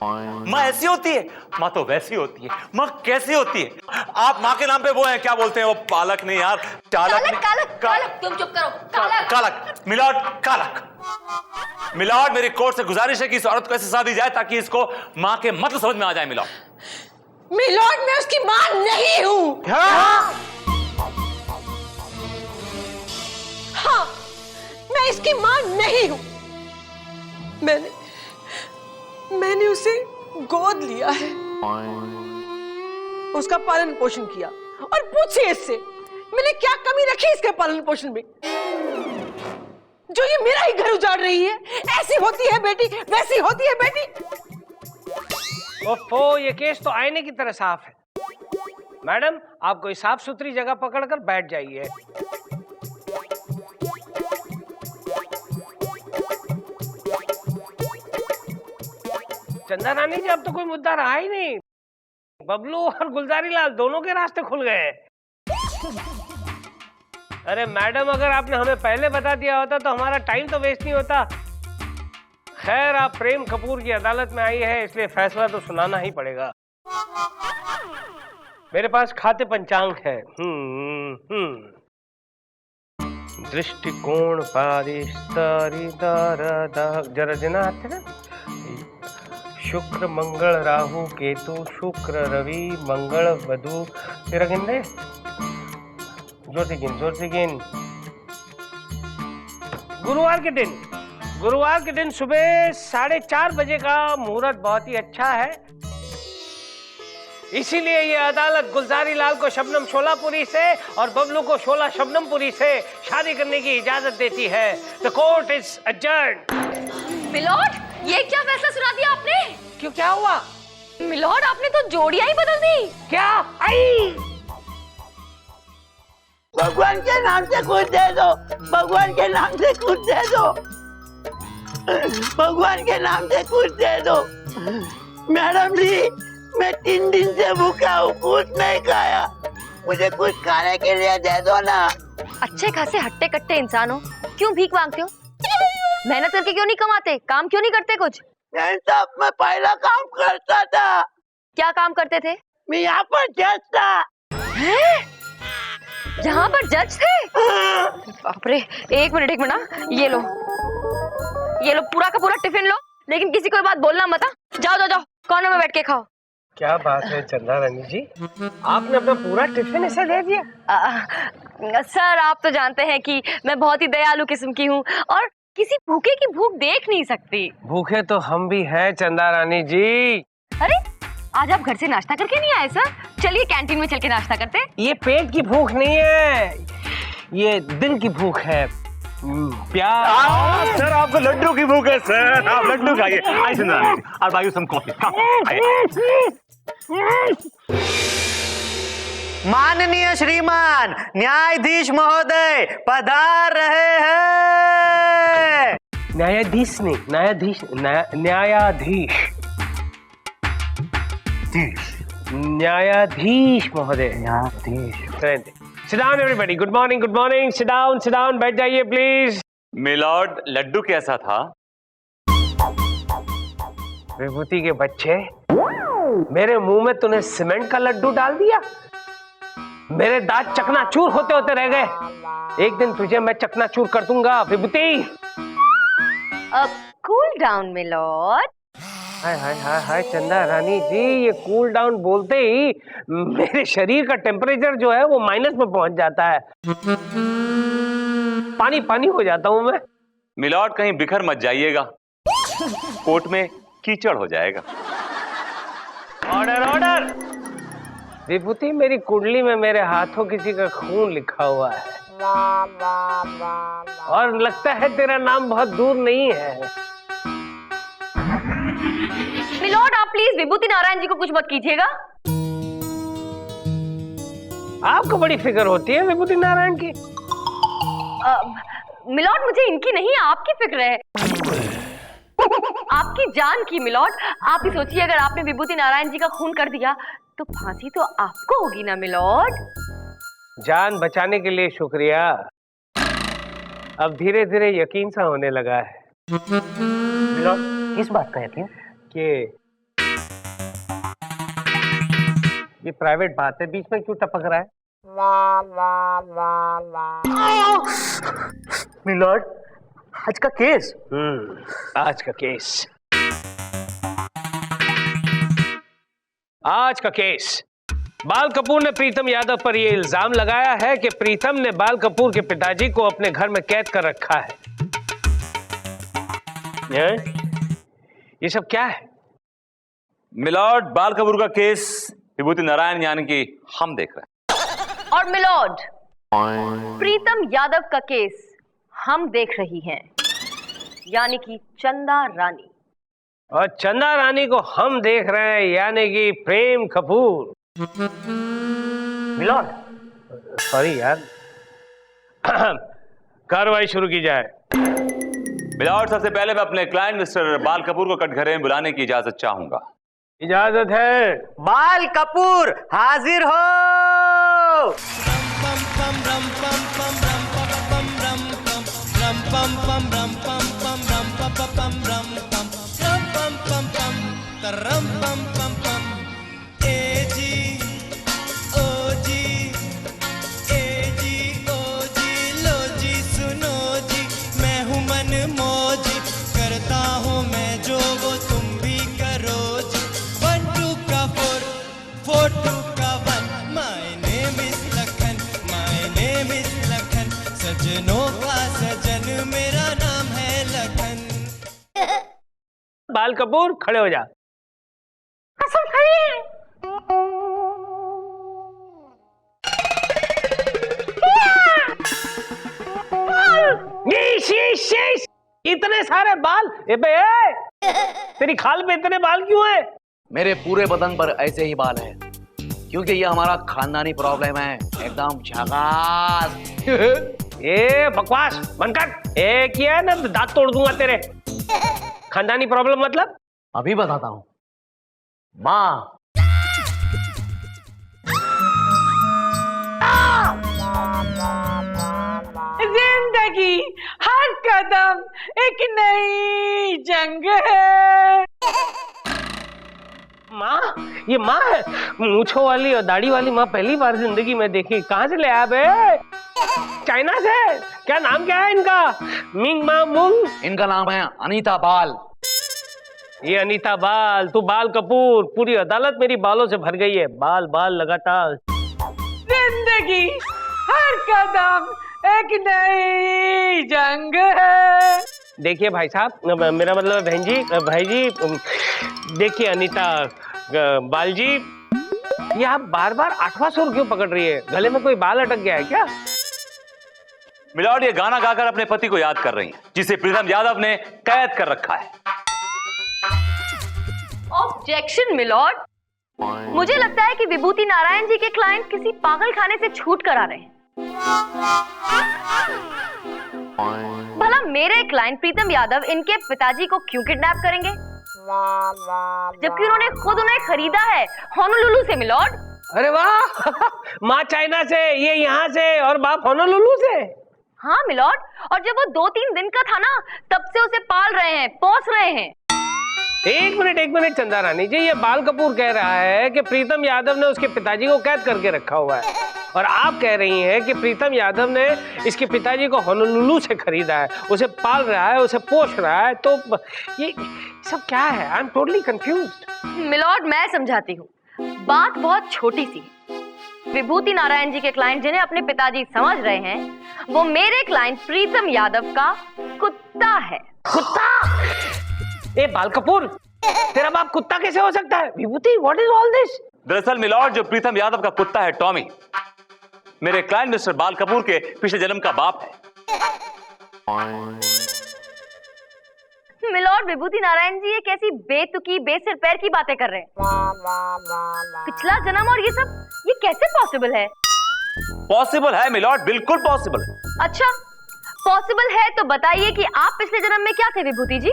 माँ ऐसी होती है, माँ तो वैसी होती है। माँ कैसी होती है? आप माँ के नाम पे वो हैं, क्या बोलते हैं वो, पालक नहीं यार, चालक नहीं। कालक, तुम चुप करो। कालक मिलॉर्ड, कालक मिलॉर्ड, मेरी कोर्ट से गुजारिश है कि इस औरत को ऐसे शादी जाए ताकि इसको माँ के मतलब समझ में आ जाए। मिलॉर्ड, मिलॉर्ड, मैं उसकी माँ नहीं हूँ। हाँ, मैं इसकी माँ नहीं हूँ। मैंने उसे गोद लिया है, उसका पालन पोषण किया, और पूछिए इससे मैंने क्या कमी रखी इसके पालन पोषण में, जो ये मेरा ही घर उजाड़ रही है। ऐसी होती है बेटी, वैसी होती है बेटी। ओफो, ये केस तो आईने की तरह साफ है। मैडम, आप कोई साफ सुथरी जगह पकड़कर बैठ जाइए। चंदा रानी जी, अब तो कोई मुद्दा रहा ही नहीं। बबलू और गुलजारी लाल दोनों के रास्ते खुल गए। अरे मैडम, अगर आपने हमें पहले बता दिया होता तो हमारा टाइम तो वेस्ट नहीं होता। खैर, आप प्रेम कपूर की अदालत में आई है, इसलिए फैसला तो सुनाना ही पड़ेगा। मेरे पास खाते पंचांग है। दृष्टिकोण जरा देना हाथ ना। शुक्र मंगल राहु केतु, शुक्र रवि मंगल बुध, तेरा गिन दे, जोर से गिन। गुरुवार के दिन सुबह 4:30 बजे का मुहूर्त बहुत ही अच्छा है, इसीलिए ये अदालत गुलजारी लाल को शबनम शोलापुरी से और बबलू को शोला शबनमपुरी से शादी करने की इजाजत देती है। The court is adjourned. Milord, ये क्या फैसला सुना दिया आपने? क्यों, क्या हुआ? मिलॉर्ड, आपने तो जोड़ियां ही बदल दी। क्या? आई, भगवान के नाम से कुछ दे दो, भगवान के नाम से कुछ दे दो, भगवान के नाम से कुछ दे दो। मैडम जी, मैं 3 दिन से भूखा हूँ, कुछ नहीं खाया, मुझे कुछ खाने के लिए दे दो ना। अच्छे खासे हट्टे कट्टे इंसान हो, क्यों भीख मांगते हो? मेहनत करके क्यों नहीं कमाते? काम क्यों नहीं करते कुछ? साहब, मैं पहला काम करता था। क्या काम करते थे? मैं यहाँ पर जज था। यहाँ पर जज थे? बाप रे, एक मिनट ना, ये लो पूरा का पूरा टिफिन लो, लेकिन किसी को बात बोलना मत। जाओ कॉर्नर में बैठ के खाओ। क्या बात है चंदा रानी जी, आपने अपना पूरा टिफिन ऐसे दे दिया? सर, आप तो जानते हैं कि मैं बहुत ही दयालु किस्म की हूँ और किसी भूखे की भूख देख नहीं सकती। भूखे तो हम भी हैं चंदा रानी जी। अरे, आज आप घर से नाश्ता करके नहीं आए सर? चलिए कैंटीन में चल के नाश्ता करते हैं। ये पेट की भूख नहीं है, ये दिल की भूख है। प्यार। सर, आपको लड्डू की भूख है सर, आप लड्डू खाइए। आई चंदा रानी, I'll buy you some coffee. माननीय श्रीमान न्यायाधीश महोदय पधार रहे हैं। न्यायाधीश नहीं, न्यायाधीश महोदय, न्यायाधीश। Sit down everybody. Good morning, good morning. Sit down, बैठ जाइए प्लीज। मिलॉर्ड, लड्डू कैसा था? विभूति के बच्चे, मेरे मुंह में तूने सीमेंट का लड्डू डाल दिया। मेरे दांत चकनाचूर होते होते रह गए। एक दिन तुझे मैं चकनाचूर कर दूंगा Vibhuti. Cool down milord. Hi hi hi hi Chanda Rani जी, ये कूल डाउन बोलते ही मेरे शरीर का टेम्परेचर जो है वो माइनस में पहुंच जाता है। पानी पानी हो जाता हूं मैं। मिलॉर्ड कहीं बिखर मत जाइएगा, कोर्ट में कीचड़ हो जाएगा। Order order. विभूति, मेरी कुंडली में मेरे हाथों किसी का खून लिखा हुआ है और लगता है तेरा नाम बहुत दूर नहीं है। मिलॉर्ड, आप प्लीज विभूति नारायण जी को कुछ मत कीजिएगा। आपको बड़ी फिक्र होती है विभूति नारायण की। मिलॉर्ड, मुझे इनकी नहीं आपकी फिक्र है, आपकी जान की। मिलॉर्ड, आप ही सोचिए, अगर आपने विभूति नारायण जी का खून कर दिया तो फांसी तो आपको होगी ना मिलॉर्ड। जान बचाने के लिए शुक्रिया। अब धीरे धीरे यकीन सा होने लगा है। मिलॉर्ड, किस बात का यकीन? कि ये प्राइवेट बात है, बीच में क्यों टपक रहा है? मिलॉर्ड, आज का केस। आज का केस। आज का केस। बाल कपूर ने प्रीतम यादव पर यह इल्जाम लगाया है कि प्रीतम ने बाल कपूर के पिताजी को अपने घर में कैद कर रखा है। ये सब क्या है? मिलॉर्ड, बाल कपूर का केस विभूति नारायण यानी कि हम देख रहे हैं। और मिलॉर्ड, प्रीतम यादव का केस हम देख रही हैं, यानी कि चंदा रानी। और चंदा रानी को हम देख रहे हैं, यानी कि प्रेम कपूर। मिलॉर्ड, सॉरी यार। कार्रवाई शुरू की जाए। मिलॉर्ड, सबसे पहले मैं अपने क्लाइंट मिस्टर बाल कपूर को कटघरे में बुलाने की इजाजत चाहूंगा। इजाजत है। बाल कपूर हाजिर हो। बाल कपूर खड़े हो जा। कसम खाइए। इतने सारे बाल? तेरी खाल पे इतने बाल क्यों है? मेरे पूरे बदन पर ऐसे ही बाल हैं, क्योंकि ये हमारा खानदानी प्रॉब्लम है, एकदम झकास। ए बकवास बंद कर। एक ये है ना, दांत तोड़ दूंगा तेरे। खानदानी प्रॉब्लम मतलब? अभी बताता हूँ। माँ, जिंदगी हर कदम एक नई जंग है। माँ, ये माँ है? मूंछों वाली और दाढ़ी वाली माँ पहली बार जिंदगी में देखी। कहाँ से ले आया बे? चाइना से? क्या नाम क्या है इनका? मिंग मा मुंग? इनका नाम है अनीता बाल। ये अनीता बाल, तू बाल कपूर। पूरी अदालत मेरी बालों से भर गई है। बाल बाल लगातार। जिंदगी हर कदम एक नई जंग है। देखिए भाई साहब, मेरा मतलब बहन जी, भाई जी, देखिए अनीता बाल जी, ये आप बार बार 8वां सुर क्यों पकड़ रही है? गले में कोई बाल अटक गया है क्या? मिलॉर्ड, ये गाना गाकर अपने पति को याद कर रही हैं, जिसे प्रीतम यादव ने कैद कर रखा है। ऑब्जेक्शन मिलॉर्ड, मुझे लगता है कि विभूति नारायण जी के क्लाइंट किसी पागल खाने से छूट कर आ रहे हैं। भला मेरे क्लाइंट प्रीतम यादव इनके पिताजी को क्यों किडनैप करेंगे, जबकि उन्होंने खुद उन्हें खरीदा है होनोलुलु से मिलॉर्ड। अरे वाह, माँ चाइना से, ये यहाँ से और बाप होनोलुलु से। हाँ मिलॉर्ड, और जब वो 2-3 दिन का था ना, तब से उसे पाल रहे हैं, पोस रहे हैं। एक मिनट चंदा रानी जी, ये बाल कपूर कह रहा है कि प्रीतम यादव ने उसके पिताजी को कैद करके रखा हुआ है। और आप कह रही हैं कि प्रीतम यादव ने इसके पिताजी को होनोलुलु से खरीदा है, उसे पाल रहा है, उसे पोष रहा है, तो ये सब क्या है? I am totally confused. Milord, मैं समझाती हूँ। बात बहुत छोटी सी है। विभूति नारायण जी के क्लाइंट जिन्हें अपने पिताजी समझ रहे हैं, वो मेरे क्लाइंट प्रीतम यादव का कुत्ता है। कुत्ता? ए बाल कपूर, तेरा बाप कुत्ता कैसे हो सकता है? विभूति, व्हाट इज ऑल दिस? दरअसल मिलॉर्ड, जो प्रीतम यादव का कुत्ता है टॉमी, मेरे क्लाइंट मिस्टर बाल कपूर के पिछले जन्म का बाप है। मिलॉर्ड, विभूति नारायण जी ये कैसी बेतुकी बेसिर पैर की बातें कर रहे हैं? पिछला जन्म और ये सब, ये कैसे पॉसिबल है? पॉसिबल है मिलॉर्ड, बिल्कुल पॉसिबल है। अच्छा, पॉसिबल है तो बताइए कि आप पिछले जन्म में क्या थे विभूति जी?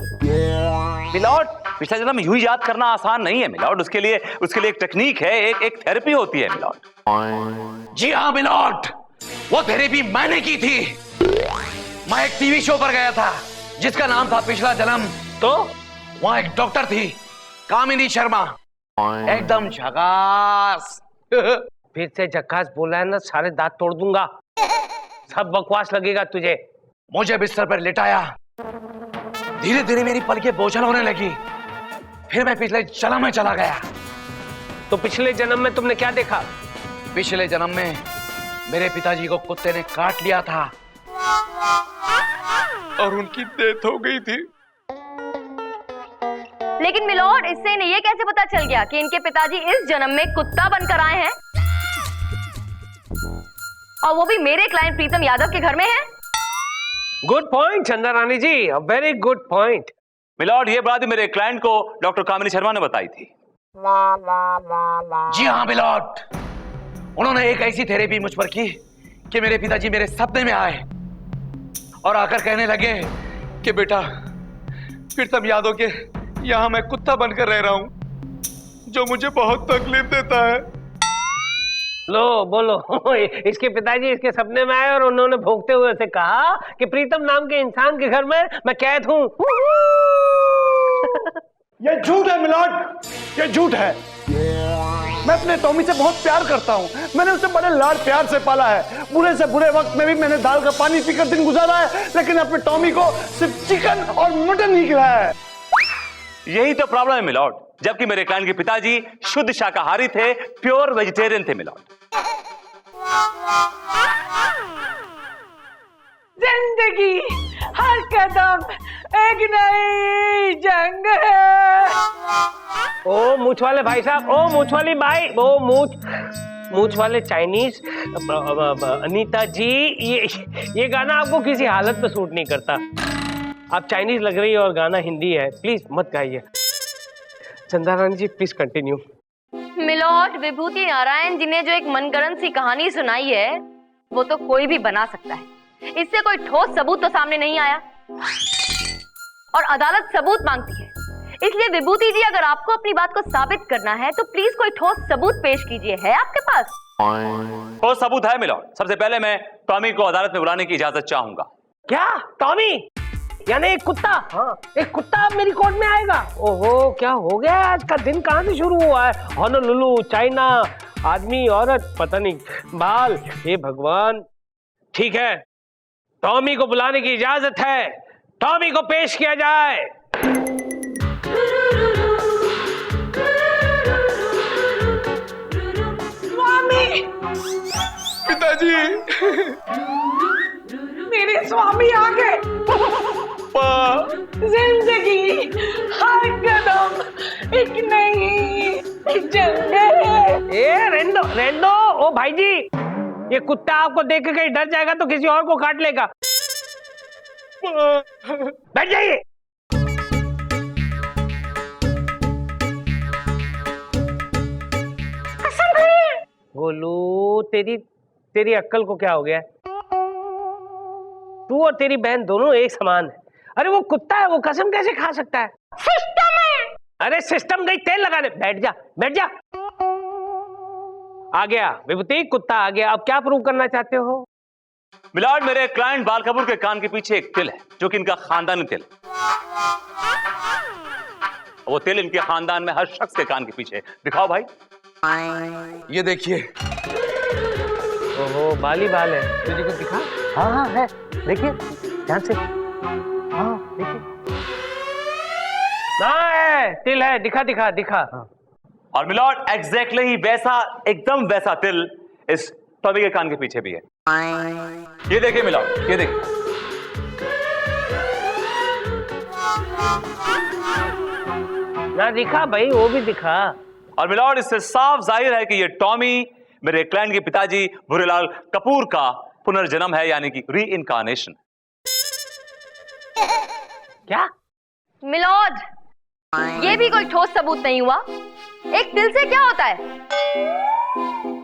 मिलॉर्ड, पिछला जन्म यूं याद करना आसान नहीं है मिलॉर्ड, उसके लिए एक टेक्निक है, एक थेरेपी होती है मिलॉर्ड। जी हाँ मिलॉर्ड, वो थेरेपी मैंने की थी। मैं एक टीवी शो पर गया था जिसका नाम था पिछला जन्म। तो वहां एक डॉक्टर थी, कामिनी शर्मा, एकदम झकास। फिर से झकास बोला है ना, सारे दांत तोड़ दूंगा। सब बकवास लगेगा तुझे। मुझे बिस्तर पर लिटाया, धीरे धीरे मेरी पलकें बोझल होने लगी। फिर मैं पिछले जन्म में चला गया। तो पिछले जन्म में तुमने क्या देखा? पिछले जन्म में मेरे पिताजी को कुत्ते ने काट लिया था और उनकी डेथ हो गई थी। लेकिन मिलॉर्ड, इससे इन्हें ये कैसे पता चल गया कि इनके पिताजी इस जन्म में कुत्ता बनकर आए हैं, और वो भी मेरे क्लाइंट प्रीतम यादव के घर में है? गुड पॉइंट चंदा रानी जी, वेरी गुड पॉइंट। मिलॉर्ड, ये बात मेरे क्लाइंट को डॉक्टर कामिनी शर्मा ने बताई थी। जी हाँ मिलॉर्ड, उन्होंने एक ऐसी थेरेपी मुझ पर की कि मेरे पिताजी मेरे सपने में आए और आकर कहने लगे कि बेटा, प्रीतम यादव के यहाँ मैं कुत्ता बनकर रह रहा हूँ, जो मुझे बहुत तकलीफ देता है। लो बोलो, इसके पिताजी इसके सपने में आए और उन्होंने भोंकते हुए उसे कहा कि प्रीतम नाम के इंसान के घर में मैं कैद हूँ। ये झूठ है मिलॉर्ड, ये झूठ है। मैं अपने टॉमी से बहुत प्यार करता हूँ। मैंने उसे बड़े लाड प्यार से पाला है। बुरे से बुरे वक्त में भी मैंने दाल का पानी पीकर दिन गुजारा है, लेकिन अपने टॉमी को सिर्फ चिकन और मटन ही खिलाया है। यही तो प्रॉब्लम है मिलॉर्ड, जबकि मेरे क्लाइंट के पिताजी शुद्ध शाकाहारी थे, प्योर वेजिटेरियन थे मिलॉर्ड। जिंदगी हर कदम एक नई जंग है। ओ मूछ वाले भाई साहब, ओ मूछ वाली भाई, ओ मूछ वाले चाइनीज अनीता जी, ये गाना आपको किसी हालत में सूट नहीं करता। आप चाइनीज लग रही है और गाना हिंदी है, प्लीज मत गाइए। चंदा Rani ji please continue. Milord, विभूति नारायण जी ने जो एक मनगढ़ंत सी कहानी सुनाई है, वो तो कोई भी बना सकता है। इससे कोई ठोस सबूत तो सामने नहीं आया, और अदालत सबूत मांगती है। इसलिए विभूति जी, अगर आपको अपनी बात को साबित करना है तो प्लीज कोई ठोस सबूत पेश कीजिए। है आपके पास? ठोस सबूत है मिलॉर्ड। सबसे पहले मैं टॉमी को अदालत में बुलाने की इजाजत चाहूंगा। क्या? टॉमी यानी एक कुत्ता? हाँ, एक कुत्ता अब मेरी कोर्ट में आएगा? ओहो, क्या हो गया? आज का दिन कहां से शुरू हुआ है? होनोलुलु, चाइना, आदमी औरत, पता नहीं बाल, हे भगवान। ठीक है, टॉमी को बुलाने की इजाजत है। टॉमी को पेश किया जाए। स्वामी, पिताजी, मेरे स्वामी आ गए। जिंदगी हर कदम एक नई जंग है। ए रेंडो रेंडो, ओ भाई जी, ये कुत्ता आपको देख के कहीं डर जाएगा तो किसी और को काट लेगा। बैठ जाइए। गोलू, तेरी अक्ल को क्या हो गया? तू और तेरी बहन दोनों एक समान है। अरे वो कुत्ता है, वो कसम कैसे खा सकता है? सिस्टम है। अरे सिस्टम गई तेल लगाने। बैठ जा, बैठ जा। आ गया विभूति, कुत्ता आ गया। अब क्या प्रूव करना चाहते हो? मिलॉर्ड, मेरे क्लाइंट बाल कपूर के कान के पीछे एक तिल है, जो कि इनका खानदानी तिल है। वो तिल इनके खानदान में हर शख्स के कान के पीछे। दिखाओ भाई। ये देखिए, ओहो, बाल ही बाल है। तुझे कुछ दिखा? हाँ हाँ है, देखिए ध्यान से। हाँ देखिए, हाँ है, तिल है, दिखा दिखा दिखा। और मिलॉर्ड एग्जैक्टली वैसा, एकदम वैसा तिल इस टॉमी के कान के पीछे भी है। ये देखिए मिलॉर्ड, ये देखिए। ना दिखा भाई, वो भी दिखा। और मिलॉर्ड इससे साफ जाहिर है कि ये टॉमी मेरे क्लाइंट के पिताजी भूरेलाल कपूर का पुनर्जन्म है, यानी कि री इनकारनेशन। क्या? मिलॉर्ड, ये भी कोई ठोस सबूत नहीं हुआ। एक तिल से क्या होता है?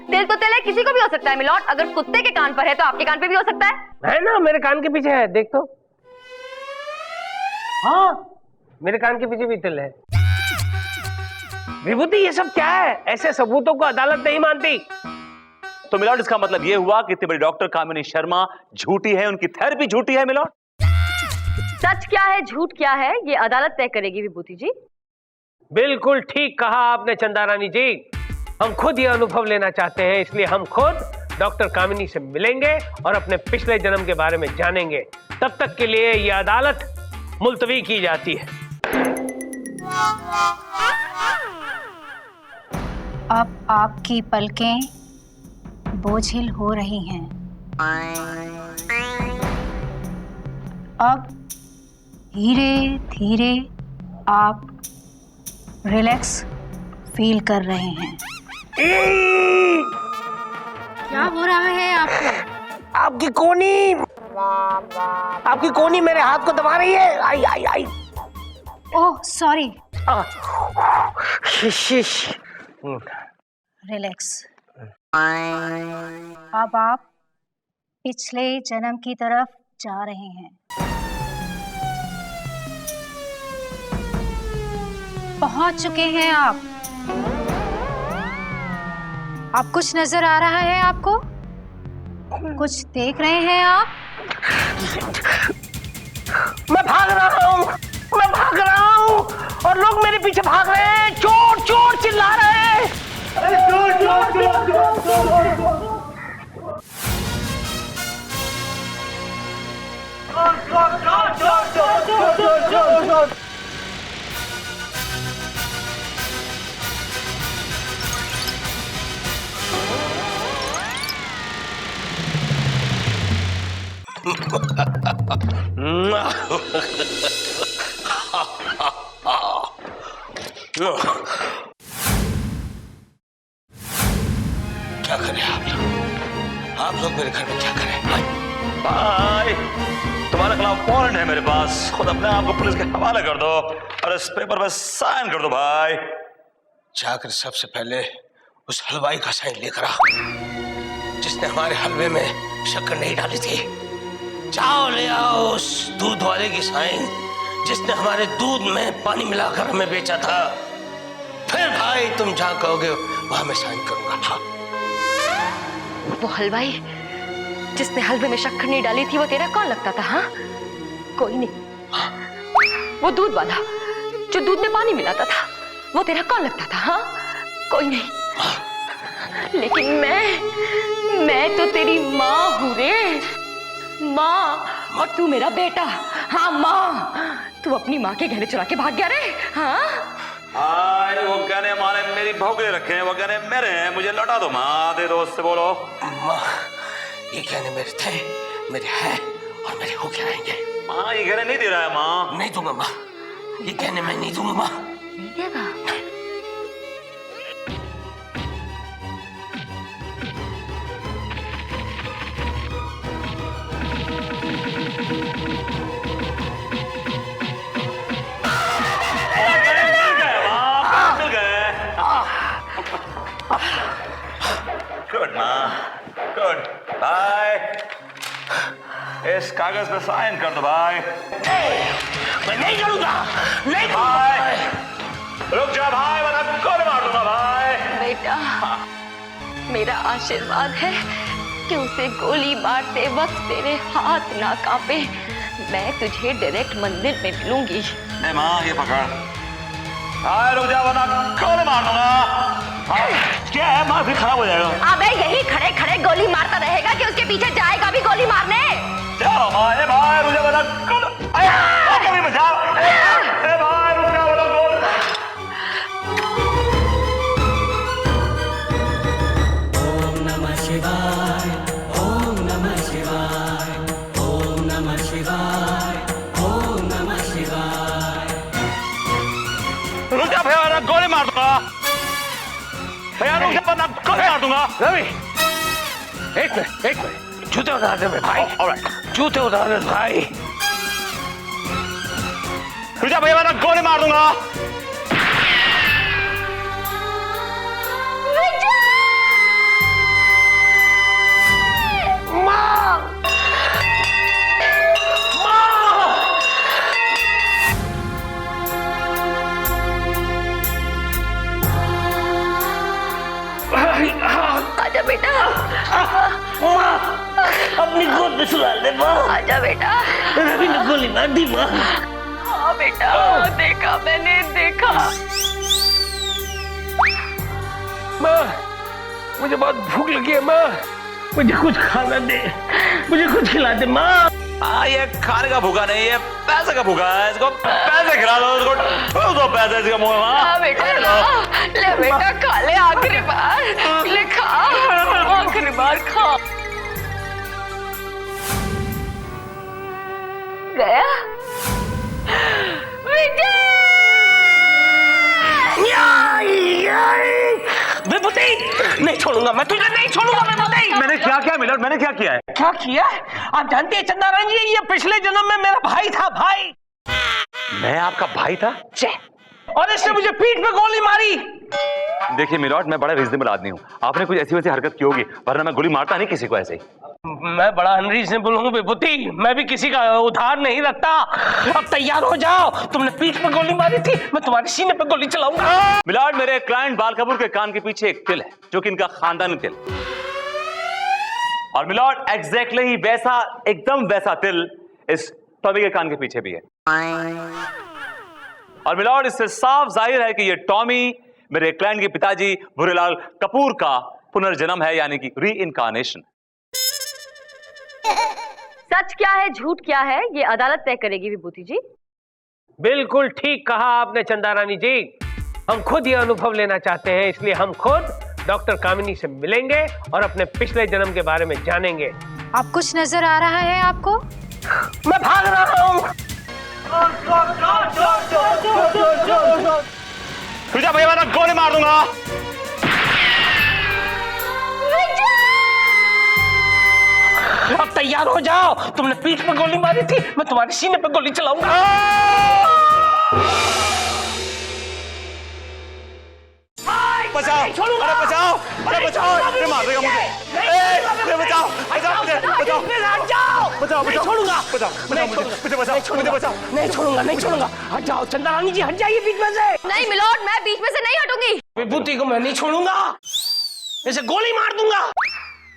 तिल तो तिल है, किसी को भी हो सकता है मिलॉर्ड। अगर कुत्ते के कान पर है तो आपके कान पे भी हो सकता है ना, मेरे कान के पीछे है, देख तो। हाँ, मेरे कान के पीछे भी तिल है। विभूति, ये सब क्या है? ऐसे सबूतों को अदालत नहीं मानती। तो मिलॉर्ड इसका मतलब यह हुआ कि इतनी बड़ी डॉक्टर कामिनी शर्मा झूठी है, उनकी थेरेपी झूठी है मिलॉर्ड। सच क्या है, झूठ क्या है, ये अदालत तय करेगी विभूति जी। बिल्कुल ठीक कहा आपने चंदा रानी जी। हम खुद ये अनुभव लेना चाहते हैं, इसलिए हम खुद डॉक्टर कामिनी से मिलेंगे और अपने पिछले जन्म के बारे में जानेंगे। तब तक के लिए ये अदालत मुलतवी की जाती है। अब आपकी पलकें बोझिल हो रही हैं। अब धीरे धीरे आप रिलैक्स फील कर रहे हैं। क्या हो रहा है आपको? आपकी कोनी मेरे हाथ को दबा रही है। आई आई आई। Oh sorry. शिश। रिलैक्स। अब आप पिछले जन्म की तरफ जा रहे हैं। पहुंच चुके हैं आप। आप कुछ नजर आ रहा है आपको? कुछ देख रहे हैं आप? मैं भाग रहा हूँ और लोग मेरे पीछे भाग रहे हैं। चोर चोर चिल्ला रहे हैं। क्या करें आप लोग मेरे घर में क्या करें? भाई, तुम्हारे खिलाफ वारंट है मेरे पास। खुद अपने आप को पुलिस के हवाले कर दो और इस पेपर पे साइन कर दो भाई। जाकर सबसे पहले उस हलवाई का साइन लेकर आ, जिसने हमारे हलवे में शक्कर नहीं डाली थी। जाओ ले आओ उस दूध वाले की साइन, जिसने हमारे दूध में पानी मिलाकर हमें बेचा था। फिर भाई तुम जहाँ कहोगे वहां मैं साइन करूंगा। हाँ। वो हलवाई जिसने हलवे में शक्कर नहीं डाली थी, वो तेरा कौन लगता था? हाँ, कोई नहीं। वो दूध वाला जो दूध में पानी मिलाता था, वो तेरा कौन लगता था? हाँ, कोई नहीं। लेकिन मैं तो तेरी माँ हूँ रे, माँ। और तू मेरा बेटा। हाँ माँ, तू अपनी माँ के गहने चुरा के भाग गया रे। हाँ, वो गहने माने मेरी बहू के रखे हैं, वो गहने मेरे हैं, मुझे लौटा दो माँ। दे दो, उससे बोलो। माँ, ये गहने मेरे थे, मेरे हैं और मेरे होके रहेंगे। माँ, ये गहने नहीं दे रहा है माँ। नहीं दूंगा माँ, ये गहने मैं नहीं दूंगा माँ। नहीं देगा? गुड माँ, गुड। भाई, इस कागज पे साइन कर दो भाई। मैं नहीं करूंगा, नहीं भाई, रुक जा भाई, वरना गोली मार दूंगा भाई। बेटा, मेरा आशीर्वाद है कि उसे गोली मारते वक्त तेरे हाथ ना कांपे। मैं तुझे डायरेक्ट मंदिर में मिलूंगी। नहीं माँ, ये पकड़। भाई रुक जा, वरना गोली मार दूंगा। क्या है माँ, फिर खराब हो जाएगा। अबे यही खड़े खड़े गोली मारता रहेगा। रुक जा भैया, वरना गोली मार दूंगा। भैया रुक जा, वरना गोली मार दूंगा। रवि, एक मिनट, जूते उतार दे मेरे भाई। जूते उतार दे भाई। रुक जा भैया, वरना गोली मार दूंगा। आजा बेटा, अपनी गोद में सुला दे माँ। आजा बेटा। रवि ने गोली मार दी माँ। हाँ बेटा, देखा मैंने, देखा। माँ, मुझे बहुत भूख लगी है माँ, मुझे कुछ खाना दे, मुझे कुछ खिला दे माँ। ये खाने का भूखा नहीं है, पैसे का भूखा है। इसको पैसे खिला दो, इसको ठोक दो पैसे इसके मुंह में। हाँ बेटा, ले बेटा, खा ले, आखिरी बार ले, खा, आखिरी बार खा। गया विभूति, नहीं छोड़ूंगा मैं तुझे, नहीं छोड़ूंगा विभूति। मैंने क्या किया मिलर्ड, मैंने क्या किया है? क्या किया? आप जानते हैं चंदारानी जी, ये पिछले जन्म में मेरा भाई था, भाई। मैं आपका भाई था? और इसने मुझे पीठ पे गोली मारी। देखिए मिलर्ड, मैं बड़ा रीजनेबल आदमी हूँ। आपने कुछ ऐसी वैसी हरकत की होगी, वरना मैं गोली मारता नहीं किसी को ऐसे ही। मैं बड़ा अनरीजनेबल हूँ विभूति, मैं भी किसी का उधार नहीं रखता। अब तैयार हो जाओ, तुमने पीठ पे गोली मारी थी, मैं तुम्हारे सीने पे गोली चलाऊंगा। मिलर्ड, मेरे क्लाइंट बाल कपूर के कान के पीछे एक तिल है, जो कि इनका खानदानी तिल। और मिलर्ड, एग्जैक्टली वैसा, एकदम वैसा तिल इस टॉमी के कान के पीछे भी है। और मिलर्ड, इससे साफ जाहिर है कि ये टॉमी मेरे क्लाइंट के पिताजी भूरेलाल कपूर का पुनर्जन्म है, यानी कि री इनकारनेशन। सच क्या है, झूठ क्या है, ये अदालत तय करेगी विभूति जी। बिल्कुल ठीक कहा आपने चंदारानी जी, हम खुद ये अनुभव लेना चाहते हैं, इसलिए हम खुद डॉक्टर कामिनी से मिलेंगे और अपने पिछले जन्म के बारे में जानेंगे। आप कुछ नजर आ रहा है आपको? मैं भाग रहा हूँ। रुक जा भैया, वरना गोली मार दूंगा। अब तैयार हो जाओ, तुमने पीठ पे गोली मारी थी, मैं तुम्हारे सीने पे गोली चलाऊंगा। बचाओ, अरे बचाओ, अरे बचाओ, ये मार देगा मुझे। अरे बचाओ, बचाओ मुझे, बचाओ, बचाओ, बचाओ, छोड़ूंगा, बचाओ, बचाओ मुझे, बचाओ, मुझे बचाओ। नहीं छोड़ूंगा, नहीं छोड़ूंगा। हट जाओ चंदारानी जी, हट जाइए बीच में से। नहीं मिलोड, मैं बीच में से नहीं हटूंगी। विभूति को मैं नहीं छोड़ूंगा, इसे गोली मार दूंगा।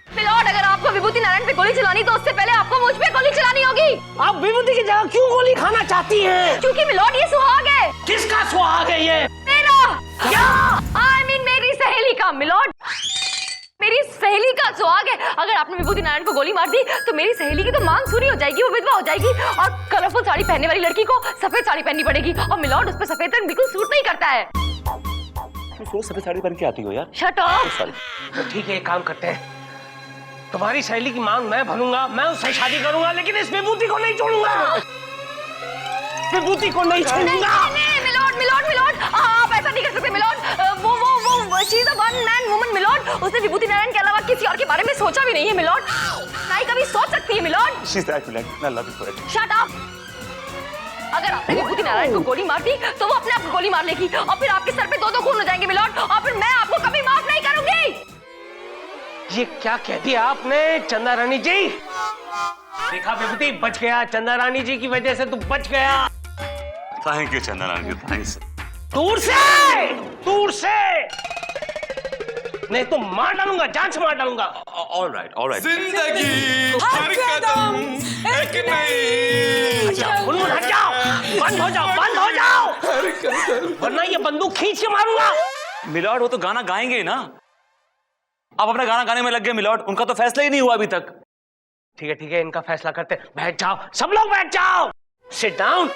मिलोड, अगर आपको विभूति नारायण पे गोली चलानी तो उससे पहले आपको मुझ पे गोली चलानी होगी। आप विभूति की जगह क्यों गोली खाना चाहती हैं? क्योंकि मिलोड ये सुहाग है। किसका सुहाग है ये? मेरा। क्या? I mean मेरी सहेली का मिलोड, मेरी सहेली का सुहाग है। अगर आपने विभूति नारायण को गोली मार दी तो मेरी सहेली की तो मांग पूरी हो जाएगी, वो विधवा हो जाएगी और कलरफुल साड़ी पहनने वाली लड़की को सफेद साड़ी पहननी पड़ेगी। और मिलोड, उस पे सफेद रंग बिल्कुल सूट नहीं करता है। सफेद साड़ी पहन के आती हो यार। Shut up. तो ठीक है, एक काम करते हैं, तुम्हारी सहेली की मांग मैं भरूंगा, मैं उससे शादी करूंगा, लेकिन इस विभूति को नहीं छोड़ूंगा। विभूति को नहीं छोड़ूंगा। नहीं, मिलोड, मिलोड, मिलोड, आप ऐसा नहीं कर सकते मिलोड। वो she is a one man woman milord. उसने विभूति नारायण के अलावा किसी और के बारे में सोचा भी नहीं है मिलोड। नहीं कभी सोच सकती है milord. She is that milord, I love you for it. Shut up. अगर आपने विभूति नारायण को गोली मार दी तो वो अपने आप को गोली मार लेगी और फिर आपके सर पे दो खून हो जाएंगे मिलोड, और फिर मैं आपको कभी माफ नहीं करूंगी। ये क्या कह दिया आपने चंदारानी जी? देखा विभूति, बच गया, चंदारानी जी की वजह से तू बच गया। Thank you Chandarani ji, thanks. दूर से, दूर से, नहीं तो मार डालूंगा, जान से मार डालूंगा। All right, all right. जिंदगी हर कदम एक नई। उन्होंने हट जाओ, बंद हो जाओ, बंद हो जाओ, वरना ये बंदूक खींच के मारूंगा। मिलर्ड, वो तो गाना गाएंगे ना, आप अपना गाना गाने में लग गए मिलर्ड, उनका तो फैसला ही नहीं हुआ अभी तक। ठीक है, इनका फैसला करते हैं। बैठ जाओ, सब लोग बैठ जाओ, सिट डाउन।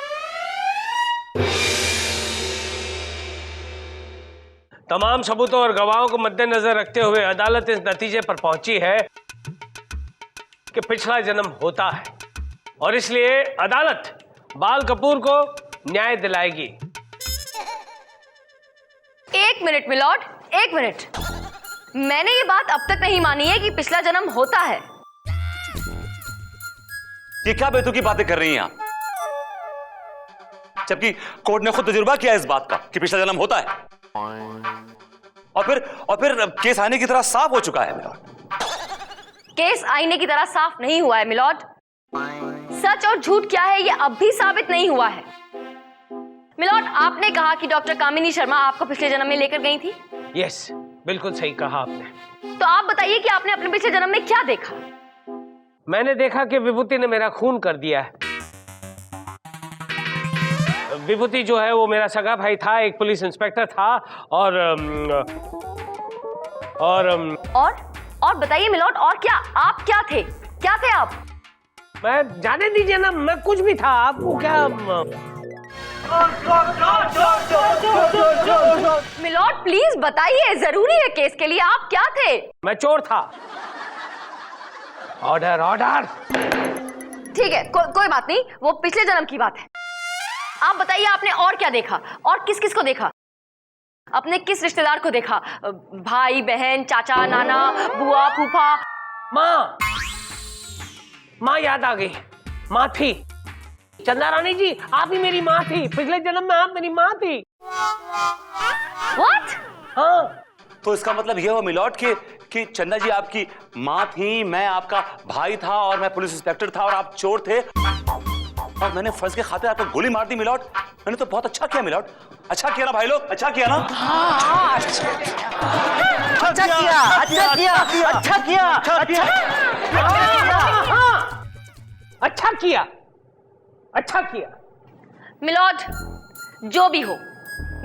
तमाम सबूतों और गवाहों को मद्देनजर रखते हुए अदालत इस नतीजे पर पहुंची है कि पिछला जन्म होता है और इसलिए अदालत बाल कपूर को न्याय दिलाएगी। 1 मिनट मिलॉर्ड, 1 मिनट। मैंने ये बात अब तक नहीं मानी है कि पिछला जन्म होता है। ये क्या बेतुकी बातें कर रही हैं आप? जबकि कोर्ट ने खुद तजुर्बा किया इस बात का कि पिछला जन्म होता है, और फिर केस आने की तरह साफ हो चुका है मिलॉर्ड। केस आईने की तरह साफ नहीं हुआ है मिलॉर्ड। सच और झूठ क्या है ये अब भी साबित नहीं हुआ है। मिलॉर्ड, आपने कहा कि डॉक्टर कामिनी शर्मा आपको पिछले जन्म में लेकर गई थी। यस, बिल्कुल सही कहा आपने। तो आप बताइए कि आपने अपने पिछले जन्म में क्या देखा? मैंने देखा कि विभूति ने मेरा खून कर दिया है। विभूति जो है वो मेरा सगा भाई था, एक पुलिस इंस्पेक्टर था, और बताइए मिलॉर्ड, और क्या? आप क्या थे? क्या थे आप? मैं जाने दीजिए ना, मैं कुछ भी था। आपको क्या? मिलॉर्ड प्लीज बताइए, जरूरी है केस के लिए। आप क्या थे? मैं चोर था। Order order. ठीक है, कोई बात नहीं, वो पिछले जन्म की बात है। आप बताइए आपने और क्या देखा, और किस किस को देखा? अपने किस रिश्तेदार को देखा? भाई बहन, चाचा, नाना, बुआ, फूफा? माँ याद आ गई। माँ थी। चंदा रानी जी, आप ही मेरी माँ थी। पिछले जन्म में आप मेरी माँ थी। What? हाँ। तो इसका मतलब यह हुआ मिलॉर्ड कि चंदा जी आपकी माँ थी, मैं आपका भाई था, और मैं पुलिस इंस्पेक्टर था, और आप चोर थे, और मैंने फर्ज के खातिर आपको गोली मार दी मिलॉर्ड। मैंने तो बहुत अच्छा किया मिलॉर्ड। अच्छा किया ना भाई लोग? अच्छा किया ना? अच्छा किया। मिलॉर्ड, जो भी हो,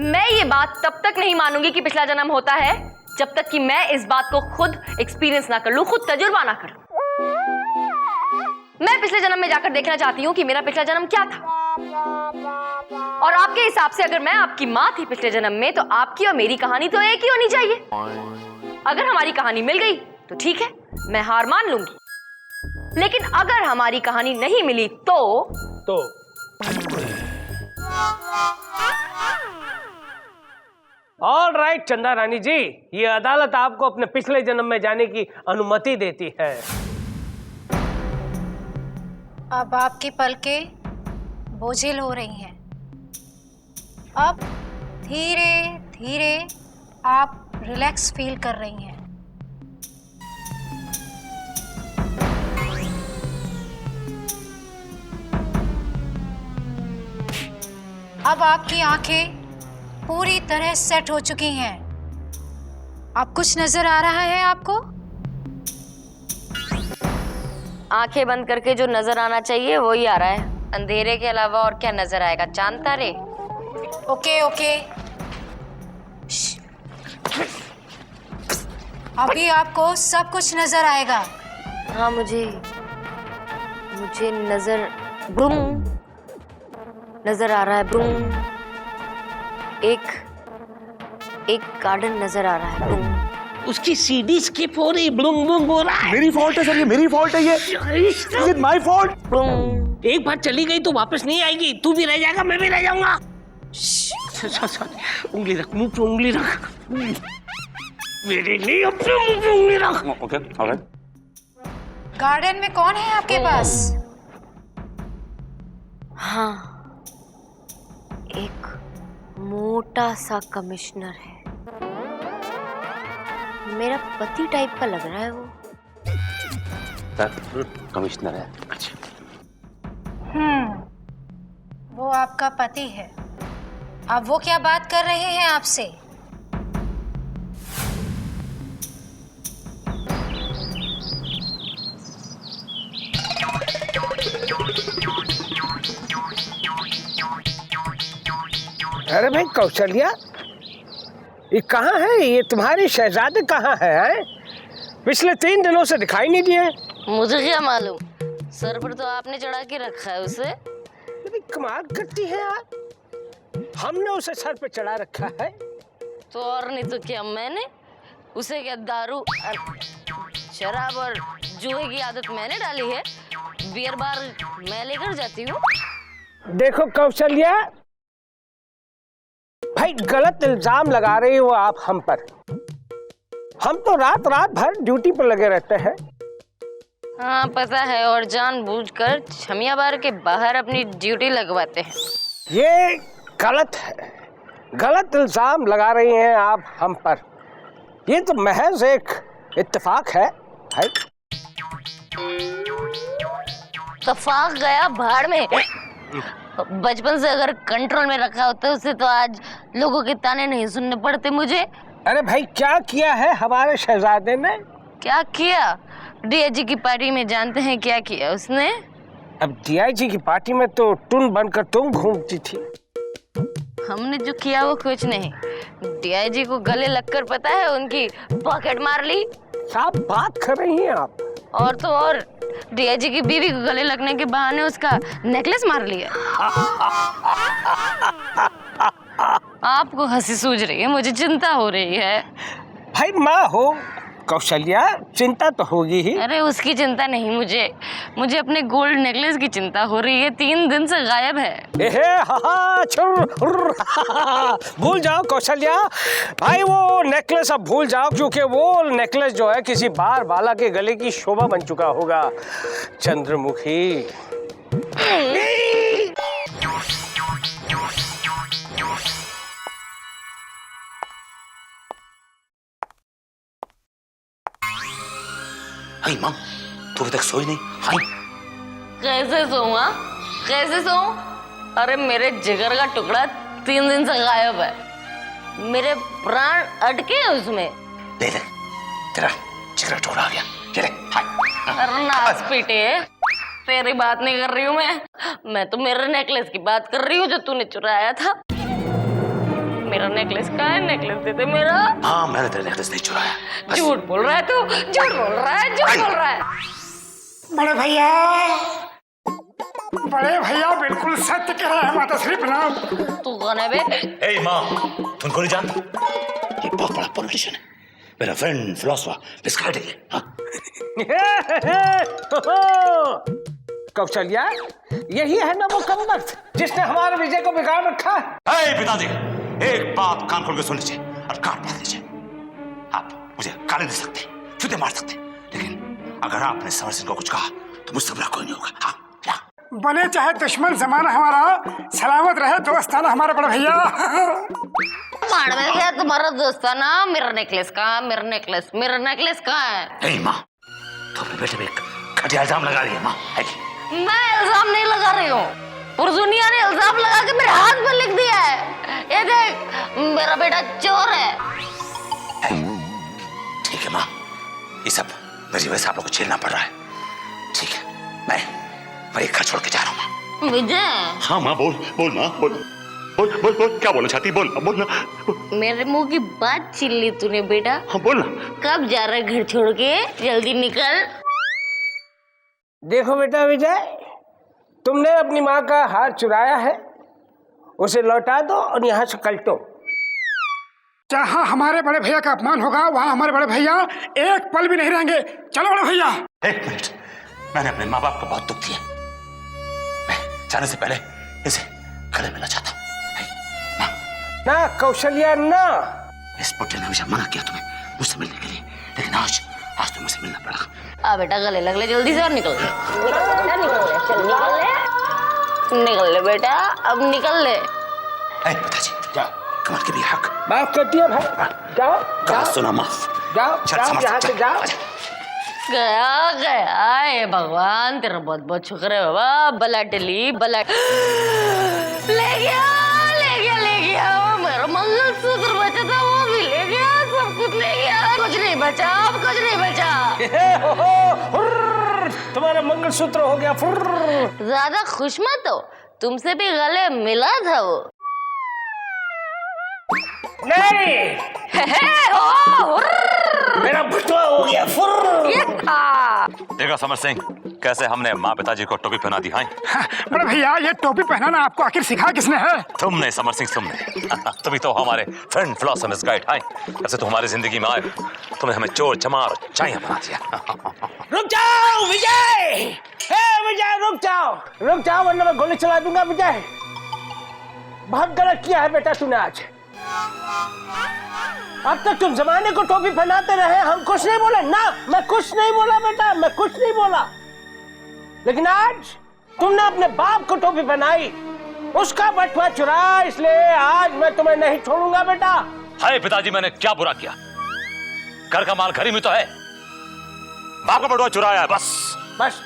मैं ये बात तब तक नहीं मानूंगी कि पिछला जन्म होता है जब तक कि मैं इस बात को खुद एक्सपीरियंस ना कर लूं, खुद तजुर्बा ना कर लूं। मैं पिछले जन्म में जाकर देखना चाहती हूं कि मेरा पिछला जन्म क्या था। और आपके हिसाब से अगर मैं आपकी माँ थी पिछले जन्म में, तो आपकी और मेरी कहानी तो एक ही होनी चाहिए। अगर हमारी कहानी मिल गई तो ठीक है, मैं हार मान लूंगी। लेकिन अगर हमारी कहानी नहीं मिली तो ऑल राइट चंदा रानी जी, ये अदालत आपको अपने पिछले जन्म में जाने की अनुमति देती है। अब आपकी पलकें बोझिल हो रही हैं। अब धीरे धीरे आप रिलैक्स फील कर रही हैं। अब आपकी आंखें पूरी तरह सेट हो चुकी हैं। अब कुछ नजर आ रहा है आपको? आंखें बंद करके जो नजर आना चाहिए वही आ रहा है। अंधेरे के अलावा और क्या नजर आएगा? चांद तारे। ओके ओके, अभी आपको सब कुछ नजर आएगा। हाँ, मुझे नजर नजर आ रहा है। एक गार्डन नजर आ रहा है। उसकी सीडी स्किप हो रही, ब्लूम ब्लूम हो रहा है। मेरी फॉल्ट है सर, ये मेरी फॉल्ट है। ये इज इट माय फॉल्ट? एक बार चली गई तो वापस नहीं आएगी। तू भी रह जाएगा, मैं भी रह जाऊंगा। उंगली रख, मुंह पे उंगली रख। मेरे लिए अपने मुंह पे उंगली रख। Okay, alright. गार्डन में कौन है आपके पास? हाँ, एक मोटा सा कमिश्नर है। मेरा पति टाइप का लग रहा है वो। कमिश्नर है? वो आपका पति है। अब वो क्या बात कर रहे हैं आपसे? अरे भाई कौशल्या, ये कहाँ है? ये तुम्हारे शहजादे कहाँ है? पिछले 3 दिनों से दिखाई नहीं दिए। मुझे क्या मालूम, सर पर तो आपने चढ़ा के रखा है उसे। कमाल करती है यार, हमने उसे सर पे चढ़ा रखा है। तो और नहीं तो क्या, मैंने उसे क्या दारू शराब और जुए की आदत मैंने डाली है, बियर बार मैं लेकर जाती हूँ। देखो कौशल्या, भाई गलत इल्जाम लगा रही हो आप हम पर। हम तो रात रात भर ड्यूटी पर लगे रहते हैं। हाँ पता है, और जानबूझकर छमिया बार के बाहर अपनी ड्यूटी लगवाते हैं। ये गलत है, गलत इल्जाम लगा रही हैं आप हम पर। ये तो महज एक इत्तेफाक है भाई। इत्तेफाक गया भाड़ में। बचपन से अगर कंट्रोल में रखा होता उसे तो आज लोगों के ताने नहीं सुनने पड़ते मुझे। अरे भाई क्या किया है हमारे शहजादे ने? क्या किया? डीआईजी की पार्टी में जानते हैं क्या किया उसने? अब डीआईजी की पार्टी में तो टुन बनकर तुम घूमती थी। हमने जो किया वो कुछ नहीं। डीआईजी को गले लगकर पता है उनकी पॉकेट मार ली। साफ बात कर रही हैं आप। और तो और डीआईजी की बीवी को गले लगने के बहाने उसका नेकलेस मार लिया। आपको हंसी सूझ रही है, मुझे चिंता हो रही है। भाई माँ हो कौशल्या, चिंता तो होगी ही। अरे उसकी चिंता नहीं, मुझे अपने गोल्ड नेकलेस की चिंता हो रही है। 3 दिन से गायब है। भूल जाओ कौशल्या भाई, वो नेकलेस अब भूल जाओ, क्योंकि वो नेकलेस जो है किसी बार बाला के गले की शोभा बन चुका होगा। चंद्रमुखी। हाय माँ, तू अभी तक सोई नहीं? हाय कैसे सोऊं? कैसे सोऊं? अरे मेरे जिगर का टुकड़ा 3 दिन से गायब है। मेरे प्राण अटके हैं उसमें। ले ले, तेरा जिगर टुकड़ा आ गया। ये ले, हाय। अरे नाच पीटे, तेरी बात नहीं कर रही हूँ मैं तो मेरे नेकलेस की बात कर रही हूँ जो तूने चुराया था। मेरा नेकलेस कहाँ है? नेकलेस दे दे मेरा। हाँ, मैंने तेरा नेकलेस नहीं चुराया। झूठ बोल रहा है तू, झूठ बोल रहा है, झूठ बोल रहा है। बड़े भैया, बड़े भैया बिल्कुल सत्य कह रहे हैं। माता श्री प्रणाम। तू कौन है बे? ए माँ, तुमको नहीं जानता? ये बहुत बड़ा पॉलिटिशियन है, मेरा फ्रेंड फिलोसोफर विस्कार्ड है। कौशल्या, यही है ना वो कमबख्त जिसने हमारे विजय को बिगाड़ रखा है। पिताजी, एक बात कान खोल के सुन लीजिए और कान पढ़ लीजिए। आप मुझे गाली दे सकते, जूते मार सकते, लेकिन अगर आपने समर सिंह को कुछ कहा तो मुझसे बुरा कोई नहीं होगा। हाँ, बने चाहे दुश्मन जमाना हमारा, सलामत रहे दोस्ताना हमारे बड़े भैया। मार में क्या तुम्हारा दोस्ताना? मेरा नेकलेस कहाँ? मेरा नेकलेस कहाँ है? माँ, तो अपने बेटे पे घटिया इल्जाम लगा रही है माँ। मैं इल्जाम नहीं लगा रही हूँ, पूरी दुनिया ने इल्जाम लगा के मेरे हाथ में लिख दिया है। ये देख, मेरा बेटा चोर है। ठीक है माँ, ये सब मेरी वजह से आप लोग को झेलना पड़ रहा है। ठीक है, मैं ये घर छोड़ के जा रहा हूँ। विजय। हाँ माँ, बोल माँ, बोल क्या बोलना चाहती? बोल ना। मेरे मुंह की बात छीन ली तूने बेटा। हाँ बोल ना। कब जा रहा है घर छोड़ के? जल्दी निकल। देखो बेटा विजय, तुमने अपनी माँ का हार चुराया है, उसे लौटा दो और यहाँ से कल्टो। जहाँ हमारे बड़े भैया का अपमान होगा वहाँ हमारे बड़े भैया एक पल भी नहीं रहेंगे। चलो बड़े भैया। एक मिनट, मैंने अपने माँ बाप को बहुत दुख दिया। मैं जाने से पहले इसे गले मिलना चाहता हूँ। ना कौशल्या ना। इस पुट्टे ने हमेशा मना किया तुम्हें मुझसे मिलने के लिए, लेकिन आज तुम्हें मुझसे मिलना पड़ा। आ बेटा गले लग ले जल्दी से और निकल ले। चल निकल ले बेटा, अब निकल ले। पिताजी, जाओ, कमर के भी हक माफ कर दिया भाई। जाओ सुना माफ। जाओ यहाँ से जाओ। गया हे भगवान, तेरा बहुत बहुत शुक्र है बाबा। बला टली बला ले गया वो मेरा मंगलसूत्र बचा था, वो भी ले गया, सब कुछ ले गया। कुछ नहीं बचा, अब कुछ नहीं बचा। तुम्हारा मंगलसूत्र हो गया फुर्र। ज्यादा खुश मत हो, तुमसे भी गले मिला था वो। नहीं। हो मेरा बटुआ हो गया फुर्र। ये था। देखा समर सिंह, कैसे हमने माँ पिताजी को टोपी पहना दी। हाँ बड़े भैया, ये टोपी पहनाना आपको आखिर सिखा किसने है? तुमने समर सिंह, तुमने। तुम तो हमारे फ्रेंड फिलोसफर्स गाइड। हाँ ऐसे तो हमारी जिंदगी में आए, तुमने हमें चोर चमार चाहिए बना दिया। रुक जाओ विजय, विजय रुक जाओ वरना मैं गोली चला दूंगा। विजय बहुत गलत किया है बेटा तूने आज। अब तक तुम जमाने को टोपी पहनाते रहे, हम कुछ नहीं बोले ना। मैं कुछ नहीं बोला बेटा, मैं कुछ नहीं बोला। लेकिन आज तुमने अपने बाप को टोपी पहनाई, उसका बटुआ चुराया, इसलिए आज मैं तुम्हें नहीं छोड़ूंगा बेटा। हाय पिताजी, मैंने क्या बुरा किया? घर का माल घर ही में तो है, बाप का बटुआ चुराया है बस।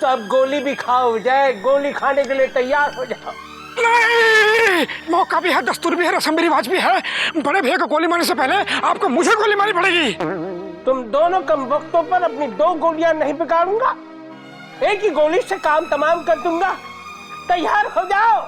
तो अब गोली भी खाओ विजय, गोली खाने के लिए तैयार हो जाओ। नहीं, मौका भी है, दस्तूर भी है, रस्म भी रिवाज भी है। बड़े भैया को गोली मारने से पहले आपको मुझे गोली मारनी पड़ेगी। तुम दोनों कम वक्तों पर अपनी 2 गोलियां नहीं बिगाड़ूंगा, एक ही गोली से काम तमाम कर दूंगा। तैयार हो जाओ।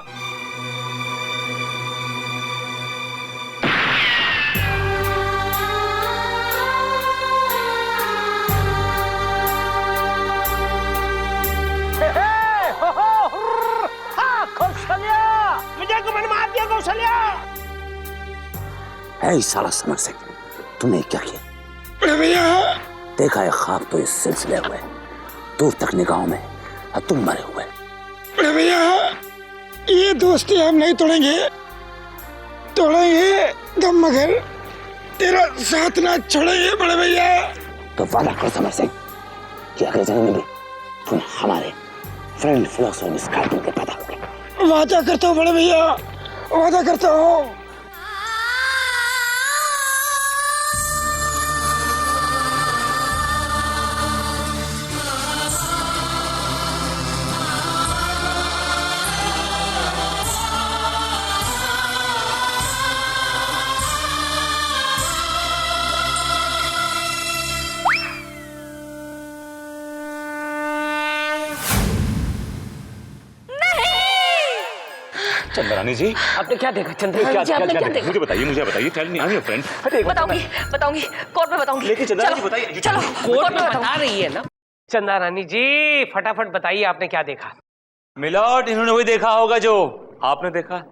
विजय को मैंने मार दिया कौशल्या। है साला समर सिंह, तूने क्या किया? बड़े भैया, देखा है ख्वाब तो इस सिलसिले हुए दूर तक निगाहों में, और तुम मरे हुए। बड़े भैया, ये दोस्ती हम नहीं तोड़ेंगे दम मगर तेरा साथ ना छोड़ेंगे बड़े भैया। तो वादा कर समर सिंह कि अगले जन्म में भी तुम हमारे फ्रेंड फिलोसफर्स गाइड के पैदा होगे। वादा करता हूँ बड़े भैया, वादा करता हूँ। चंद्रानी जी, आपने क्या देखा? क्या देखा? मुझे बताइए। Tell me, I am your friend. बताऊंगी कोर्ट में बताऊंगी। लेकिन चंद्रानी जी बताइए। चलो कोर्ट में बता रही है ना। चंदा रानी जी फटाफट बताइए आपने क्या देखा? मिलॉर्ड, इन्होंने वही देखा होगा जो आपने देखा।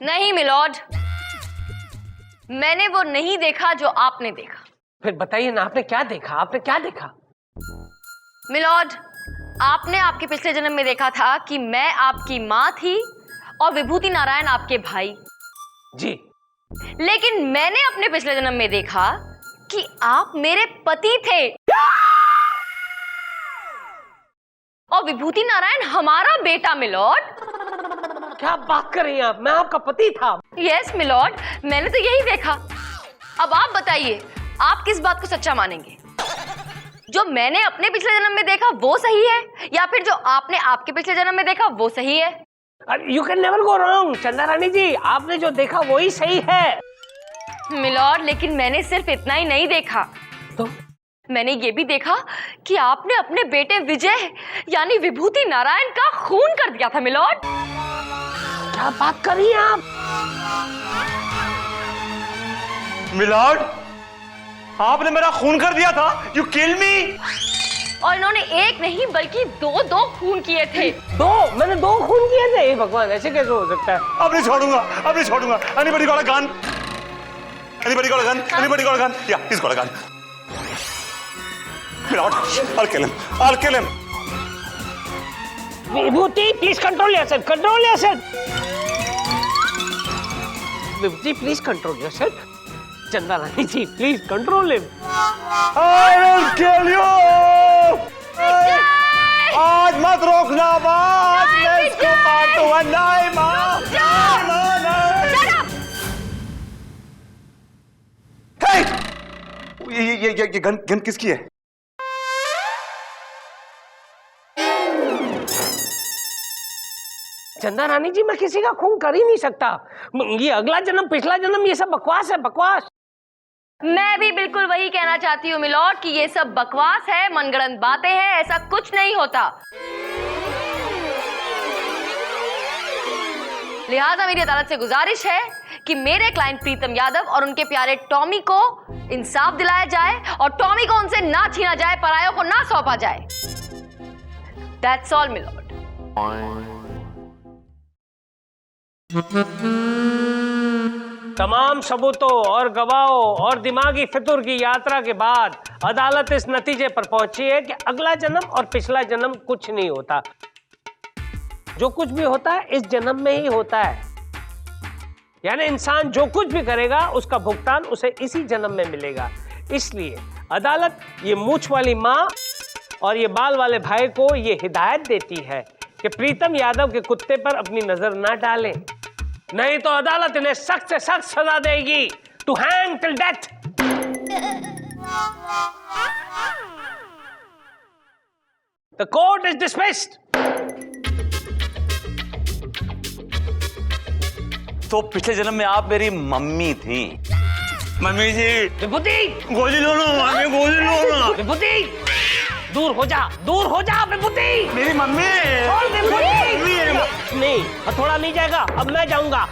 नहीं मिलॉर्ड, मैंने वो नहीं देखा जो आपने देखा। फिर बताइए ना, आपने क्या देखा? आपने क्या देखा? मिलॉर्ड, आपने आपके पिछले जन्म में देखा था कि मैं आपकी माँ थी और विभूति नारायण आपके भाई जी। लेकिन मैंने अपने पिछले जन्म में देखा कि आप मेरे पति थे और विभूति नारायण हमारा बेटा। मिलॉर्ड, क्या बात कर रही हैं आप? मैं आपका पति था। यस मिलॉर्ड, मैंने तो यही देखा। अब आप बताइए, आप किस बात को सच्चा मानेंगे? जो मैंने अपने पिछले जन्म में देखा वो सही है, या फिर जो आपने आपके पिछले जन्म में देखा वो सही है? You can never go wrong चंदा रानी जी, आपने जो देखा वही सही है। मिलॉर्ड, लेकिन मैंने सिर्फ इतना ही नहीं देखा, तो मैंने ये भी देखा कि आपने अपने बेटे विजय यानी विभूति नारायण का खून कर दिया था। मिलॉर्ड, क्या बात कर रही हैं आप? मिलॉर्ड, आपने मेरा खून कर दिया था। यू किल मी। और इन्होंने एक नहीं बल्कि दो खून किए थे। मैंने 2 खून किए थे। हे भगवान, ऐसे कैसे हो सकता है? अब नहीं छोड़ूंगा। Anybody got a gun? Yeah, he's got a gun. Milord, I'll kill him. Vibhuti, please control yourself. Vibhuti, please control yourself. Chanda Rani ji, please control him. I will kill you. आज मत रोकना, आज मैं इसको मार दूंगा। नहीं माँ, ये गन किसकी है? चंदा रानी जी, मैं किसी का खून कर ही नहीं सकता। ये अगला जन्म, पिछला जन्म, ये सब बकवास है, बकवास। मैं भी बिल्कुल वही कहना चाहती हूँ मिलॉर्ड कि ये सब बकवास है, मनगढ़ंत बातें हैं, ऐसा कुछ नहीं होता। लिहाजा मेरी अदालत से गुजारिश है कि मेरे क्लाइंट प्रीतम यादव और उनके प्यारे टॉमी को इंसाफ दिलाया जाए और टॉमी को उनसे ना छीना जाए, परायों को ना सौंपा जाए। That's all, my lord. तमाम सबूतों और गवाहों और दिमागी फितूर की यात्रा के बाद अदालत इस नतीजे पर पहुंची है कि अगला जन्म और पिछला जन्म कुछ नहीं होता। जो कुछ भी होता है इस जन्म में ही होता है। यानी इंसान जो कुछ भी करेगा उसका भुगतान उसे इसी जन्म में मिलेगा। इसलिए अदालत ये मूंछ वाली माँ और ये बाल वाले भाई को ये हिदायत देती है कि प्रीतम यादव के कुत्ते पर अपनी नजर ना डालें, नहीं तो अदालत इन्हें सख्त से सख्त सजा देगी। To hang till death. The court is dismissed. तो पिछले जन्म में आप मेरी मम्मी थी। मम्मी जी विभूति, गोली लो ना, मम्मी गोली लो ना। विभूति दूर हो जा, दूर हो जा विभूति। मेरी मम्मी छोड़ विभूति। नहीं, हथौड़ा नहीं जाएगा, अब मैं जाऊंगा।